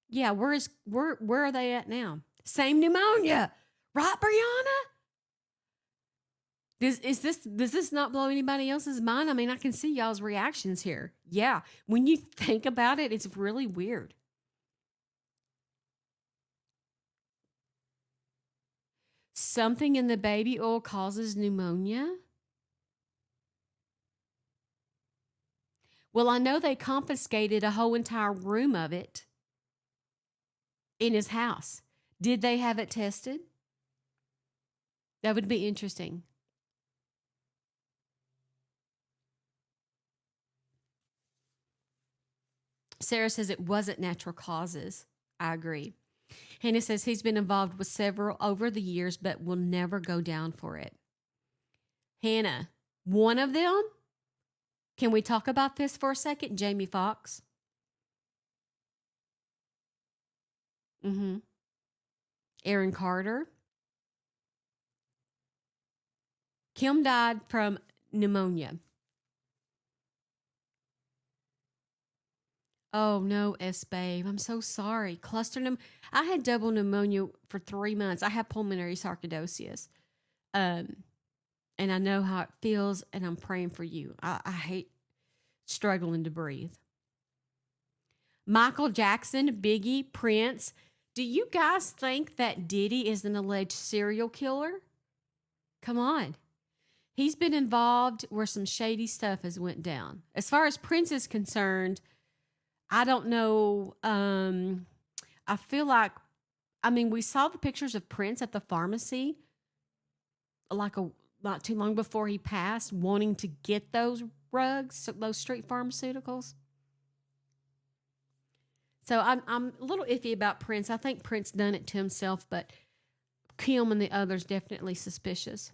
Yeah, where are they at now? Same pneumonia, right, Brianna? Does this not blow anybody else's mind? I mean, I can see y'all's reactions here. Yeah, when you think about it, it's really weird. Something in the baby oil causes pneumonia. Well, I know they confiscated a whole entire room of it in his house. Did they have it tested? That would be interesting. Sarah says it wasn't natural causes. I agree. Hannah says he's been involved with several over the years, but will never go down for it. Hannah, one of them, can we talk about this for a second? Jamie Foxx. Mm-hmm. Aaron Carter. Kim died from pneumonia. Oh no, S babe. I'm so sorry. Cluster I had double pneumonia for 3 months. I have pulmonary sarcoidosis. Um, and I know how it feels, and I'm praying for you. I hate struggling to breathe. Michael Jackson, Biggie, Prince. Do you guys think that Diddy is an alleged serial killer? Come on. He's been involved where some shady stuff has went down. As far as Prince is concerned, I don't know. I feel like, I mean, we saw the pictures of Prince at the pharmacy, like not too long before he passed, wanting to get those rugs, those street pharmaceuticals. So I'm a little iffy about Prince. I think Prince done it to himself, but Kim and the others definitely suspicious.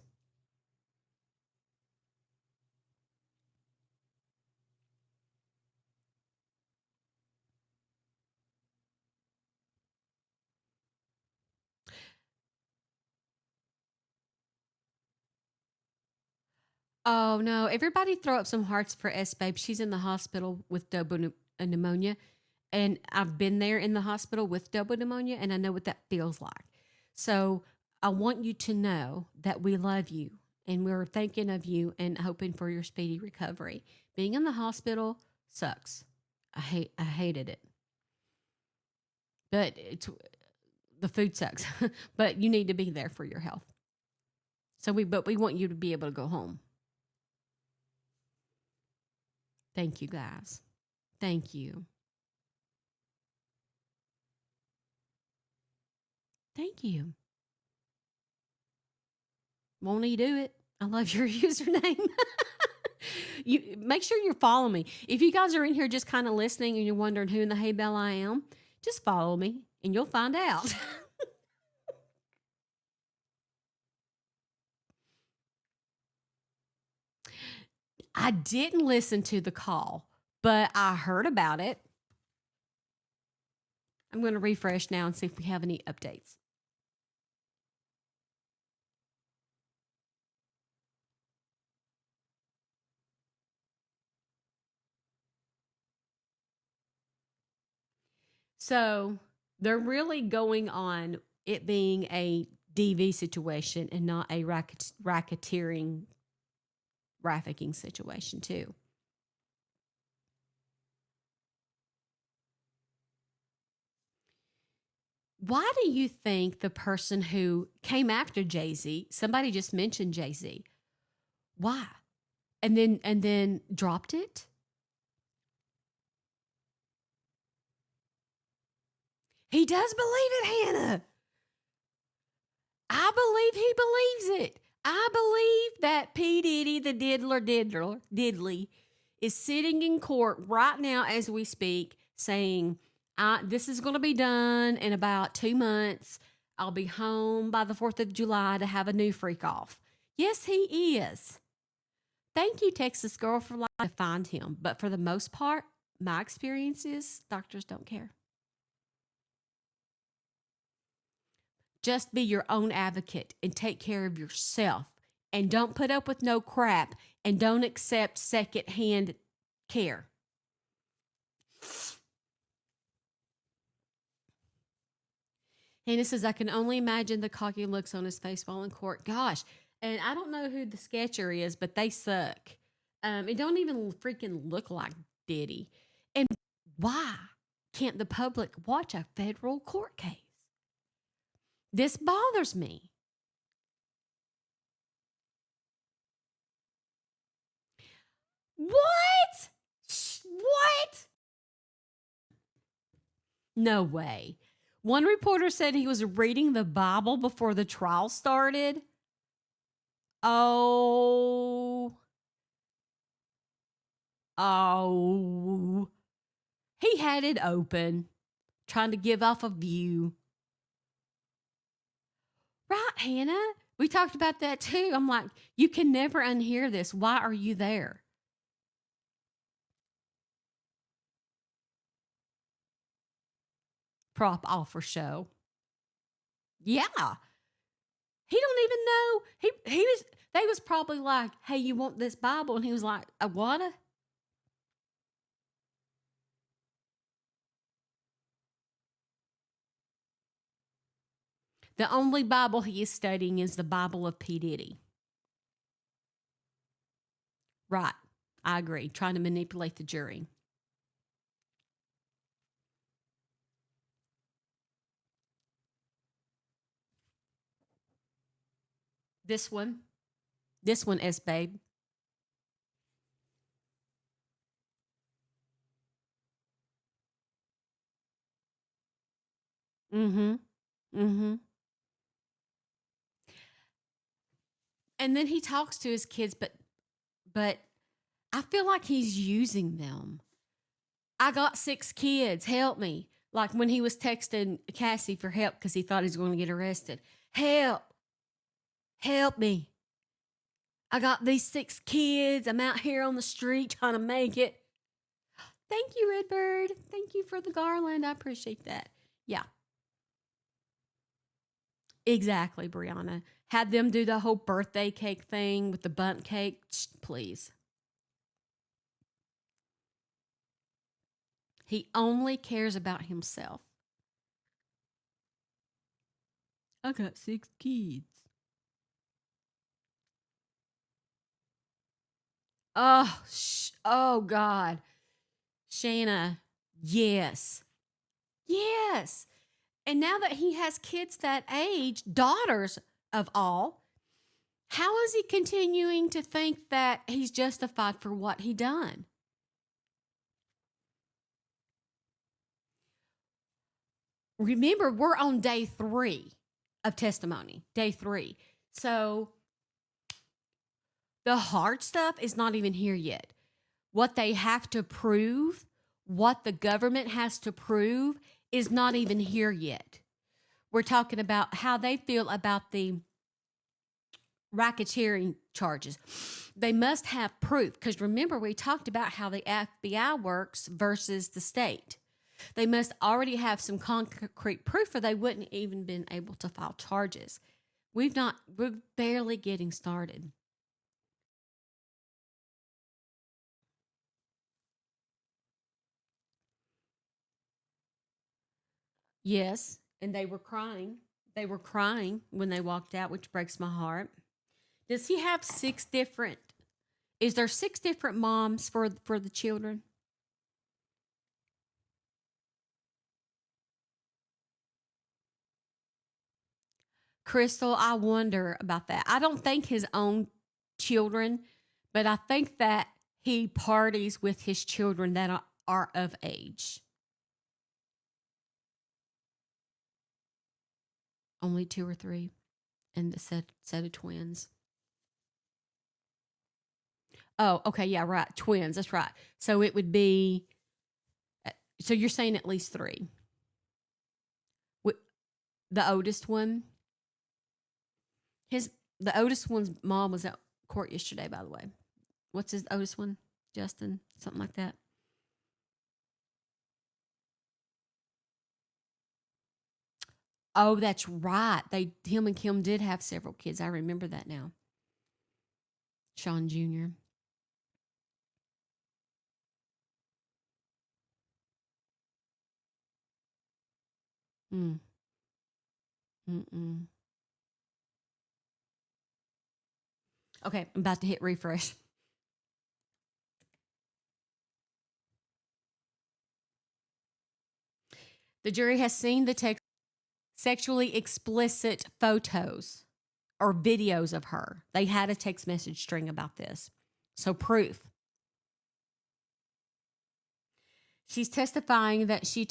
Oh no! Everybody throw up some hearts for S Babe. She's in the hospital with double pneumonia, and I've been there in the hospital with double pneumonia, and I know what that feels like. So I want you to know that we love you, and we're thinking of you and hoping for your speedy recovery. Being in the hospital sucks. I hated it, but it's the food sucks. But you need to be there for your health. But we want you to be able to go home. Thank you, guys. Thank you. Thank you. Won't he do it? I love your username. You make sure you follow me. If you guys are in here just kind of listening and you're wondering who in the hay bell I am, just follow me and you'll find out. I didn't listen to the call, but I heard about it. I'm going to refresh now and see if we have any updates. So they're really going on it being a DV situation and not a racketeering trafficking situation, too. Why do you think the person who came after Jay Z, somebody just mentioned Jay Z, why? And then dropped it? He does believe it, Hannah. I believe he believes it. I believe that P. Diddy, the Diddley, is sitting in court right now as we speak saying, this is going to be done in about 2 months. I'll be home by the 4th of July to have a new freak off. Yes, he is. Thank you, Texas Girl, for to find him. But for the most part, my experience is doctors don't care. Just be your own advocate and take care of yourself. And don't put up with no crap and don't accept secondhand care. Hannah says, I can only imagine the cocky looks on his face while in court. Gosh. And I don't know who the sketcher is, but they suck. It don't even freaking look like Diddy. And why can't the public watch a federal court case? This bothers me. What? What? No way. One reporter said he was reading the Bible before the trial started. Oh. Oh. He had it open, trying to give off a view. Right, Hannah? We talked about that too. I'm like, you can never unhear this. Why are you there? Prop offer show. Yeah. He don't even know. He was they was probably like, hey, you want this Bible? And he was like, a what? The only Bible he is studying is the Bible of P. Diddy. Right. I agree. Trying to manipulate the jury. This one. This one, S Babe. Mm-hmm. Mm-hmm. And then he talks to his kids, but I feel like he's using them. I got 6 kids. Help me. Like when he was texting Cassie for help because he thought he was going to get arrested. Help. Help me. I got these 6 kids. I'm out here on the street trying to make it. Thank you, Redbird. Thank you for the garland. I appreciate that. Yeah. Exactly, Brianna. Had them do the whole birthday cake thing with the bundt cake. Please. He only cares about himself. I got 6 kids. Oh God. Shayna, yes. Yes. And now that he has kids that age, daughters of all, how is he continuing to think that he's justified for what he done? Remember, we're on day 3 of testimony, day 3. So the hard stuff is not even here yet. What they have to prove, what the government has to prove, is not even here yet. We're talking about how they feel about the racketeering charges. They must have proof because remember, we talked about how the FBI works versus the state. They must already have some concrete proof or they wouldn't even been able to file charges. We're barely getting started. Yes, and they were crying. They were crying when they walked out, which breaks my heart. Does he have 6 different? Is there 6 different moms for the children? Crystal, I wonder about that. I don't think his own children, but I think that he parties with his children that are of age. Only 2 or 3 and the set of twins. Oh, okay, yeah, right. Twins, that's right. So it would be so you're saying at least 3. The oldest one, the oldest one's mom was at court yesterday, by the way. What's his oldest one? Justin, something like that. Oh, that's right. Him and Kim did have several kids. I remember that now. Sean Jr. Mm. Mm-mm. Okay, I'm about to hit refresh. The jury has seen the sexually explicit photos or videos of her. They had a text message string about this. So proof. She's testifying that she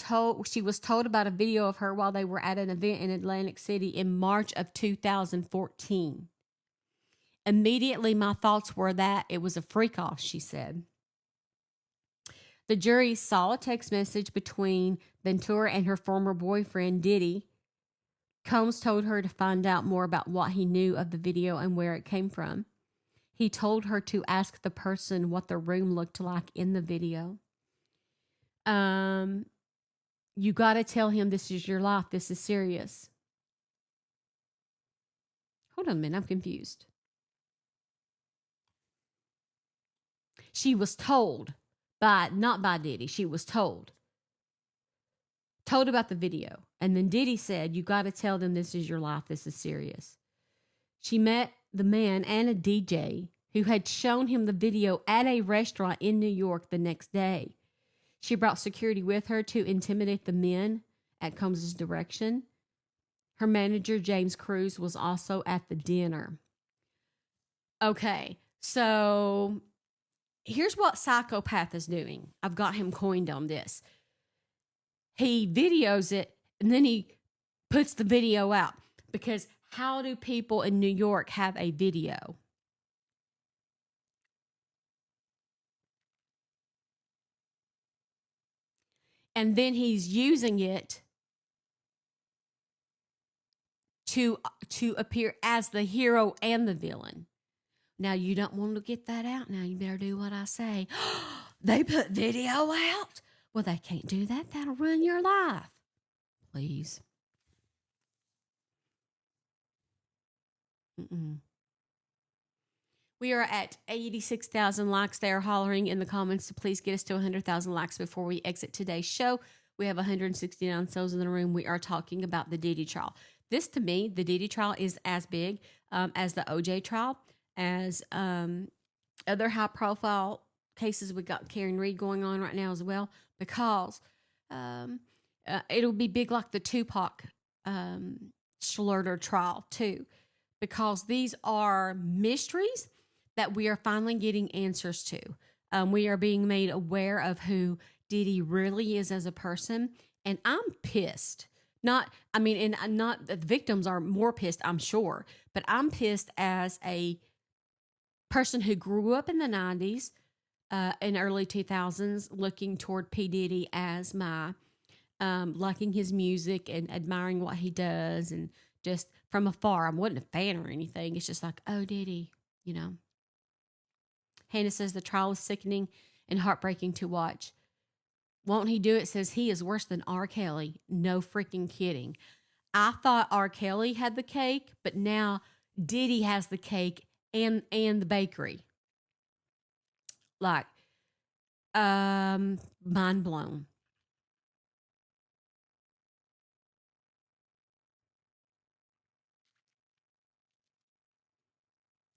was told about a video of her while they were at an event in Atlantic City in March of 2014. Immediately, my thoughts were that it was a freak off, she said. The jury saw a text message between Ventura and her former boyfriend, Diddy. Combs told her to find out more about what he knew of the video and where it came from. He told her to ask the person what the room looked like in the video. You got to tell him this is your life. This is serious. Hold on a minute. I'm confused. She was told not by Diddy. She was told about the video. And then Diddy said, you got to tell them this is your life. This is serious. She met the man and a DJ who had shown him the video at a restaurant in New York the next day. She brought security with her to intimidate the men at Combs' direction. Her manager, James Cruz, was also at the dinner. Okay, so here's what psychopath is doing. I've got him coined on this. He videos it and then he puts the video out because How do people in New York have a video? And then he's using it to appear as the hero and the villain. Now you don't want to get that out. Now you better do what I say. They put video out. Well, they can't do that. That'll ruin your life. Please. Mm-mm. We are at 86,000 likes. They are hollering in the comments to please get us to 100,000 likes before we exit today's show. We have 169 souls in the room. We are talking about the Diddy trial. This, to me, the Diddy trial is as big as the OJ trial, as other high profile cases. We got Karen Reed going on right now as well, because it'll be big like the Tupac Schluter trial too, because these are mysteries that we are finally getting answers to. We are being made aware of who Diddy really is as a person, and I'm pissed. Not, I mean, and not the victims are more pissed, I'm sure, but I'm pissed as a person who grew up in the 90s and early 2000s, looking toward P Diddy as my liking his music and admiring what he does, and just from afar. I wasn't a fan or anything. It's just like, oh, Diddy, you know. Hannah says the trial is sickening and heartbreaking to watch. Won't he do it? Says he is worse than R. Kelly. No freaking kidding. I thought R. Kelly had the cake, but now Diddy has the cake and the bakery. Like, mind blown.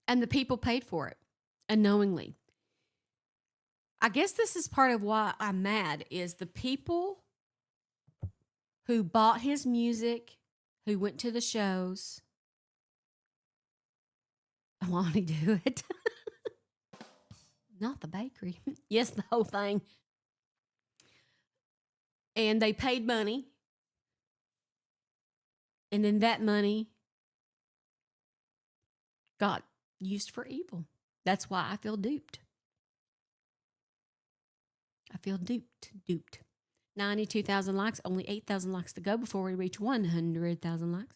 And the people paid for it unknowingly. I guess this is part of why I'm mad is the people who bought his music, who went to the shows. Won't he do it? Not the bakery. Yes, the whole thing. And they paid money. And then that money got used for evil. That's why I feel duped. I feel duped. 92,000 likes, only 8,000 likes to go before we reach 100,000 likes.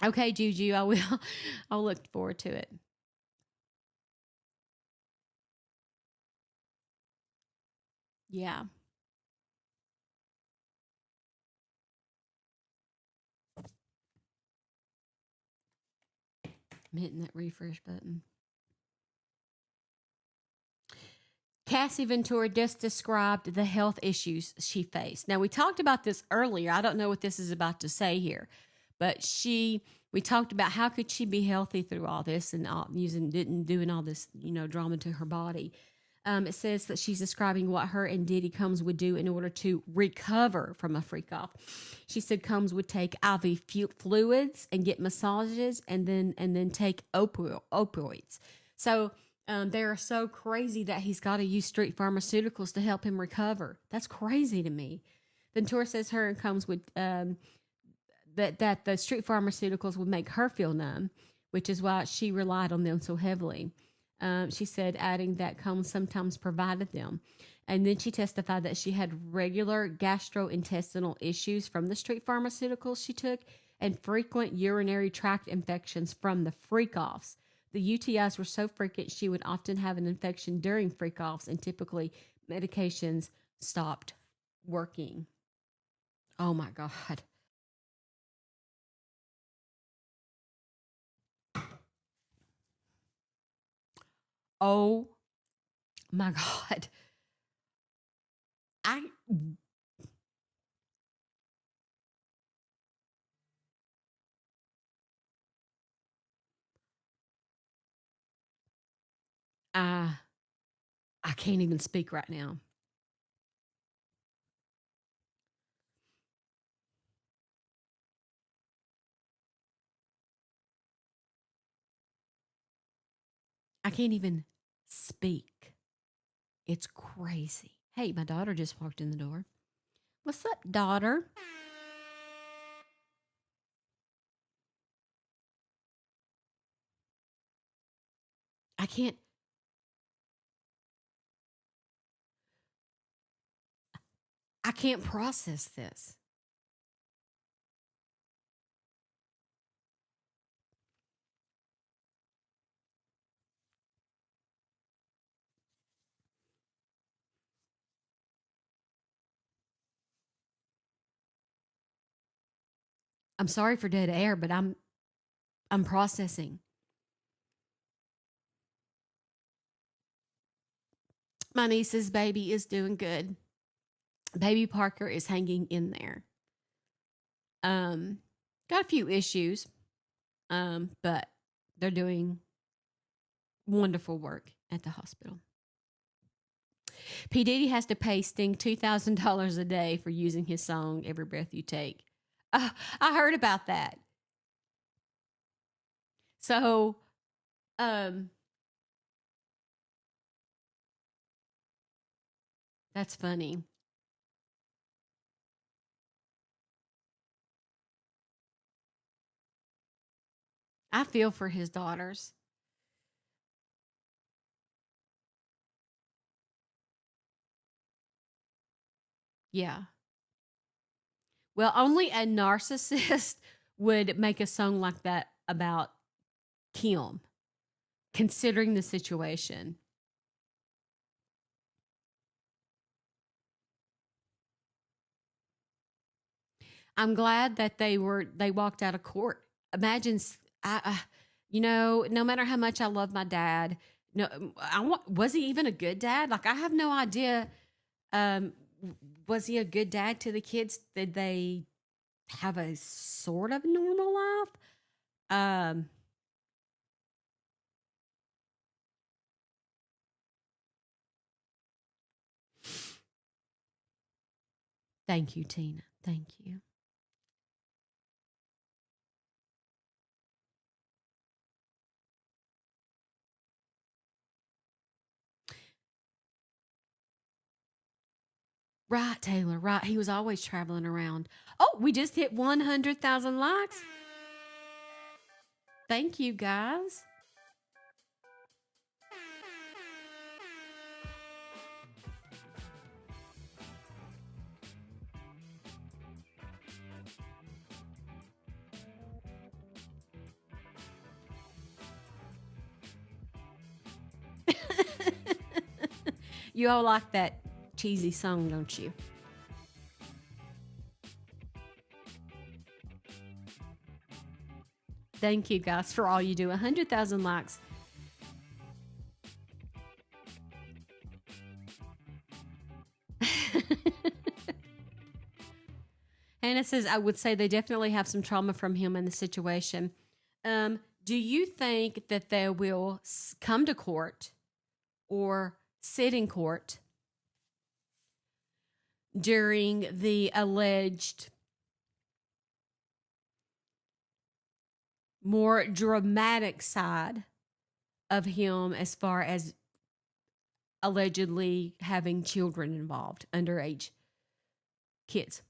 Okay, Juju, I will. I'll look forward to it. Yeah. I'm hitting that refresh button. Cassie Ventura just described the health issues she faced. Now, we talked about this earlier. I don't know what this is about to say here, but we talked about how could she be healthy through all this and doing all this, drama to her body. It says that she's describing what her and Diddy Combs would do in order to recover from a freak off. She said Combs would take IV fluids and get massages, and then take opioids. So they are so crazy that he's got to use street pharmaceuticals to help him recover. That's crazy to me. Ventura says her and Combs would that the street pharmaceuticals would make her feel numb, which is why she relied on them so heavily. She said, adding that Combs sometimes provided them. And then she testified that she had regular gastrointestinal issues from the street pharmaceuticals she took and frequent urinary tract infections from the freak offs. The UTIs were so frequent, she would often have an infection during freak offs, and typically medications stopped working. Oh my God. Oh my God. I I I can't even speak right now. I can't even speak. It's crazy. Hey, my daughter just walked in the door. What's up, daughter? can't. I can't process this. I'm sorry for dead air, but I'm processing. My niece's baby is doing good. Baby Parker is hanging in there. Um, got a few issues, but they're doing wonderful work at the hospital. P Diddy has to pay Sting $2,000 a day for using his song "Every Breath You Take." I heard about that. So, um, that's funny. I feel for his daughters. Yeah. Well, only a narcissist would make a song like that about Kim, considering the situation. I'm glad that they walked out of court. Imagine, no matter how much I love my dad, no, was he even a good dad? Like I have no idea. Um, was he a good dad to the kids? Did they have a sort of normal life? Um, Thank you, Tina. Thank you. Right, Taylor. Right. He was always traveling around. Oh, we just hit 100,000 likes. Thank you, guys. You all like that cheesy song, don't you? Thank you, guys, for all you do. 100,000 likes. Hannah says, I would say they definitely have some trauma from him in the situation. Do you think that they will come to court or sit in court during the alleged more dramatic side of him as far as allegedly having children involved, underage kids?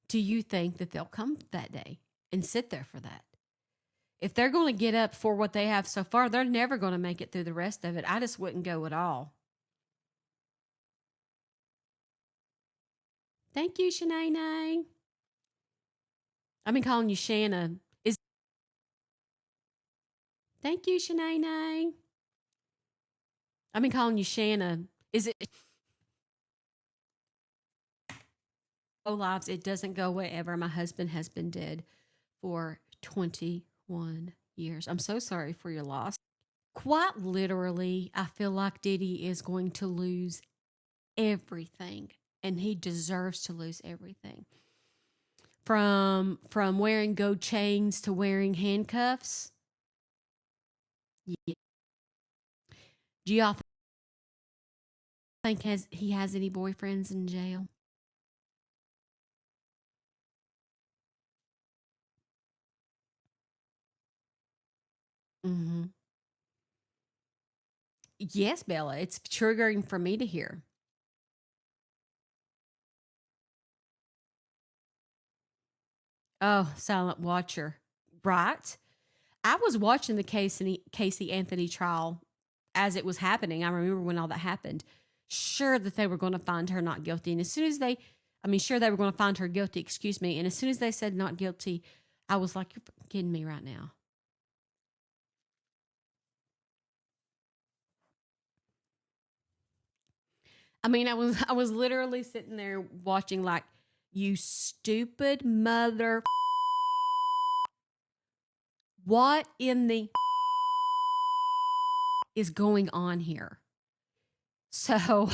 Do you think that they'll come that day and sit there for that? If they're going to get up for what they have so far, they're never going to make it through the rest of it. I just wouldn't go at all. Thank you, Shanae. I've been calling you Shanna. Thank you, Shanae. I've been calling you Shanna. Is it lives? It doesn't go away ever. My husband has been dead for 21 years. I'm so sorry for your loss. Quite literally, I feel like Diddy is going to lose everything, and he deserves to lose everything. From wearing gold chains to wearing handcuffs. Yeah. Do y'all think he has any boyfriends in jail? Mm-hmm. Yes, Bella. It's triggering for me to hear. Oh, silent watcher. Right. I was watching the Casey Anthony trial as it was happening. I remember when all that happened. Sure that they were going to find her not guilty. And as soon as sure they were going to find her guilty, excuse me. And as soon as they said not guilty, I was like, you're kidding me right now. I mean, I was literally sitting there watching like, you stupid mother. What in the is going on here? So,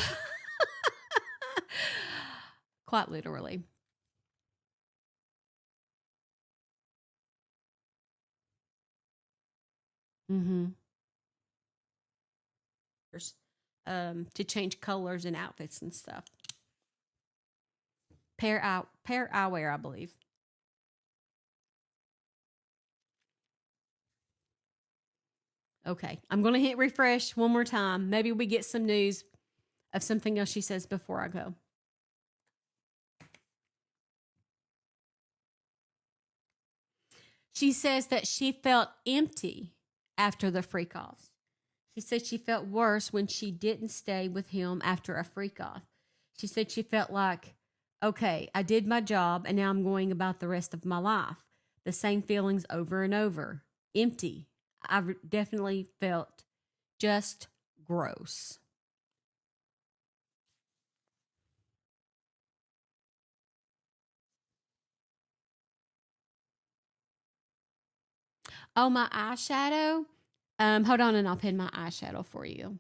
quite literally. Mm-hmm. To change colors and outfits and stuff. Pair eyewear, I believe. Okay, I'm gonna hit refresh one more time. Maybe we get some news of something else she says before I go. She says that she felt empty after the freak offs. She said she felt worse when she didn't stay with him after a freak off. She said she felt like, okay, I did my job and now I'm going about the rest of my life. The same feelings over and over. Empty. Definitely felt just gross. Oh, my eyeshadow. Hold on and I'll pin my eyeshadow for you.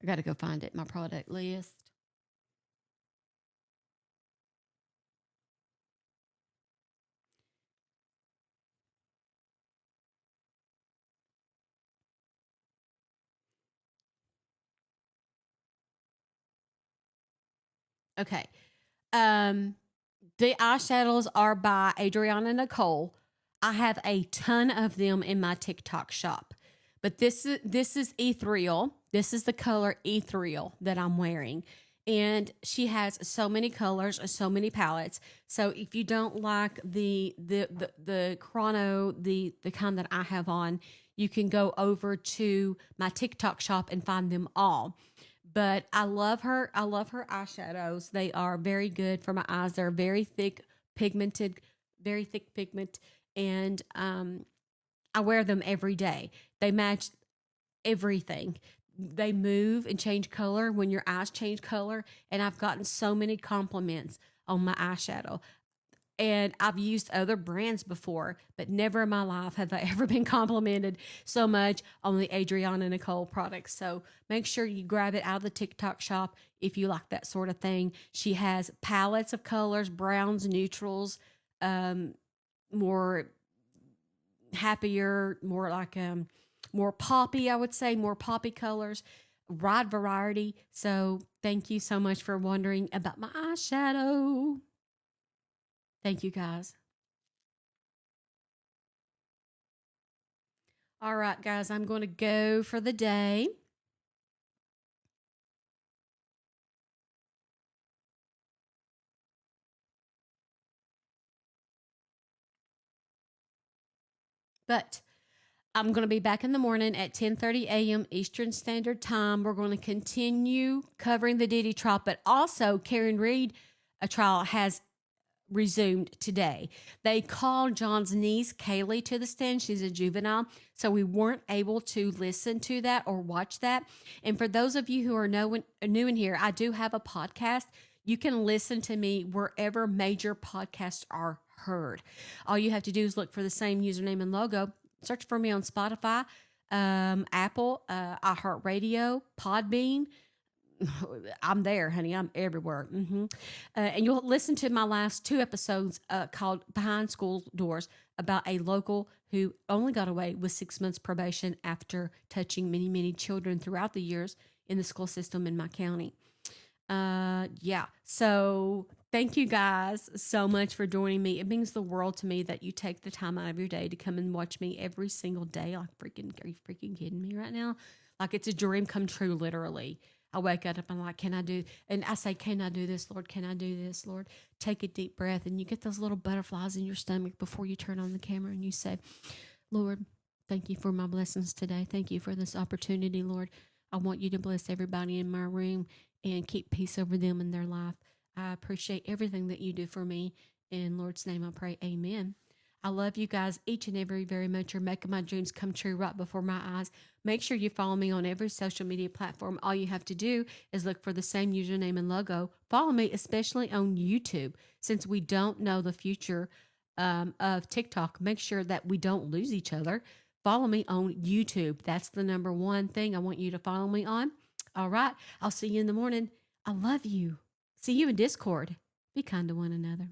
I got to go find it, my product list. Okay. Um, the eyeshadows are by Adriana Nicole. I have a ton of them in my TikTok shop. But this is ethereal. This is the color ethereal that I'm wearing. And she has so many colors, so many palettes. So if you don't like the chrono, the kind that I have on, you can go over to my TikTok shop and find them all. But I love her. I love her eyeshadows. They are very good for my eyes. They're very thick, pigmented, very thick pigment, and I wear them every day. They match everything. They move and change color when your eyes change color, and I've gotten so many compliments on my eyeshadow. And I've used other brands before, but never in my life have I ever been complimented so much on the Adriana Nicole products. So make sure you grab it out of the TikTok shop if you like that sort of thing. She has palettes of colors, browns, neutrals, more happier, more like more poppy, I would say, more poppy colors, wide variety. So thank you so much for wondering about my eyeshadow. Thank you guys. All right, guys, I'm going to go for the day. But I'm going to be back in the morning at 10:30 a.m. Eastern Standard Time. We're going to continue covering the Diddy trial, but also Karen Reed a trial has resumed today. They called John's niece, Kaylee, to the stand. She's a juvenile. So we weren't able to listen to that or watch that. And for those of you who are new in here, I do have a podcast. You can listen to me wherever major podcasts are heard. All you have to do is look for the same username and logo. Search for me on Spotify, Apple, iHeartRadio, Podbean. I'm there, honey. I'm everywhere. And you'll listen to my last two episodes called Behind School Doors about a local who only got away with 6 months probation after touching many, many children throughout the years in the school system in my county. Yeah. So thank you guys so much for joining me. It means the world to me that you take the time out of your day to come and watch me every single day. Like, freaking, are you freaking kidding me right now? Like, it's a dream come true, literally. I wake up and I'm like, can I do, and I say, can I do this, Lord? Can I do this, Lord? Take a deep breath, and you get those little butterflies in your stomach before you turn on the camera, and you say, Lord, thank you for my blessings today. Thank you for this opportunity, Lord. I want you to bless everybody in my room and keep peace over them in their life. I appreciate everything that you do for me. In Lord's name I pray, amen. I love you guys each and every very much. You're making my dreams come true right before my eyes. Make sure you follow me on every social media platform. All you have to do is look for the same username and logo. Follow me, especially on YouTube, since we don't know the future of TikTok. Make sure that we don't lose each other. Follow me on YouTube. That's the number one thing I want you to follow me on. All right. I'll see you in the morning. I love you. See you in Discord. Be kind to one another.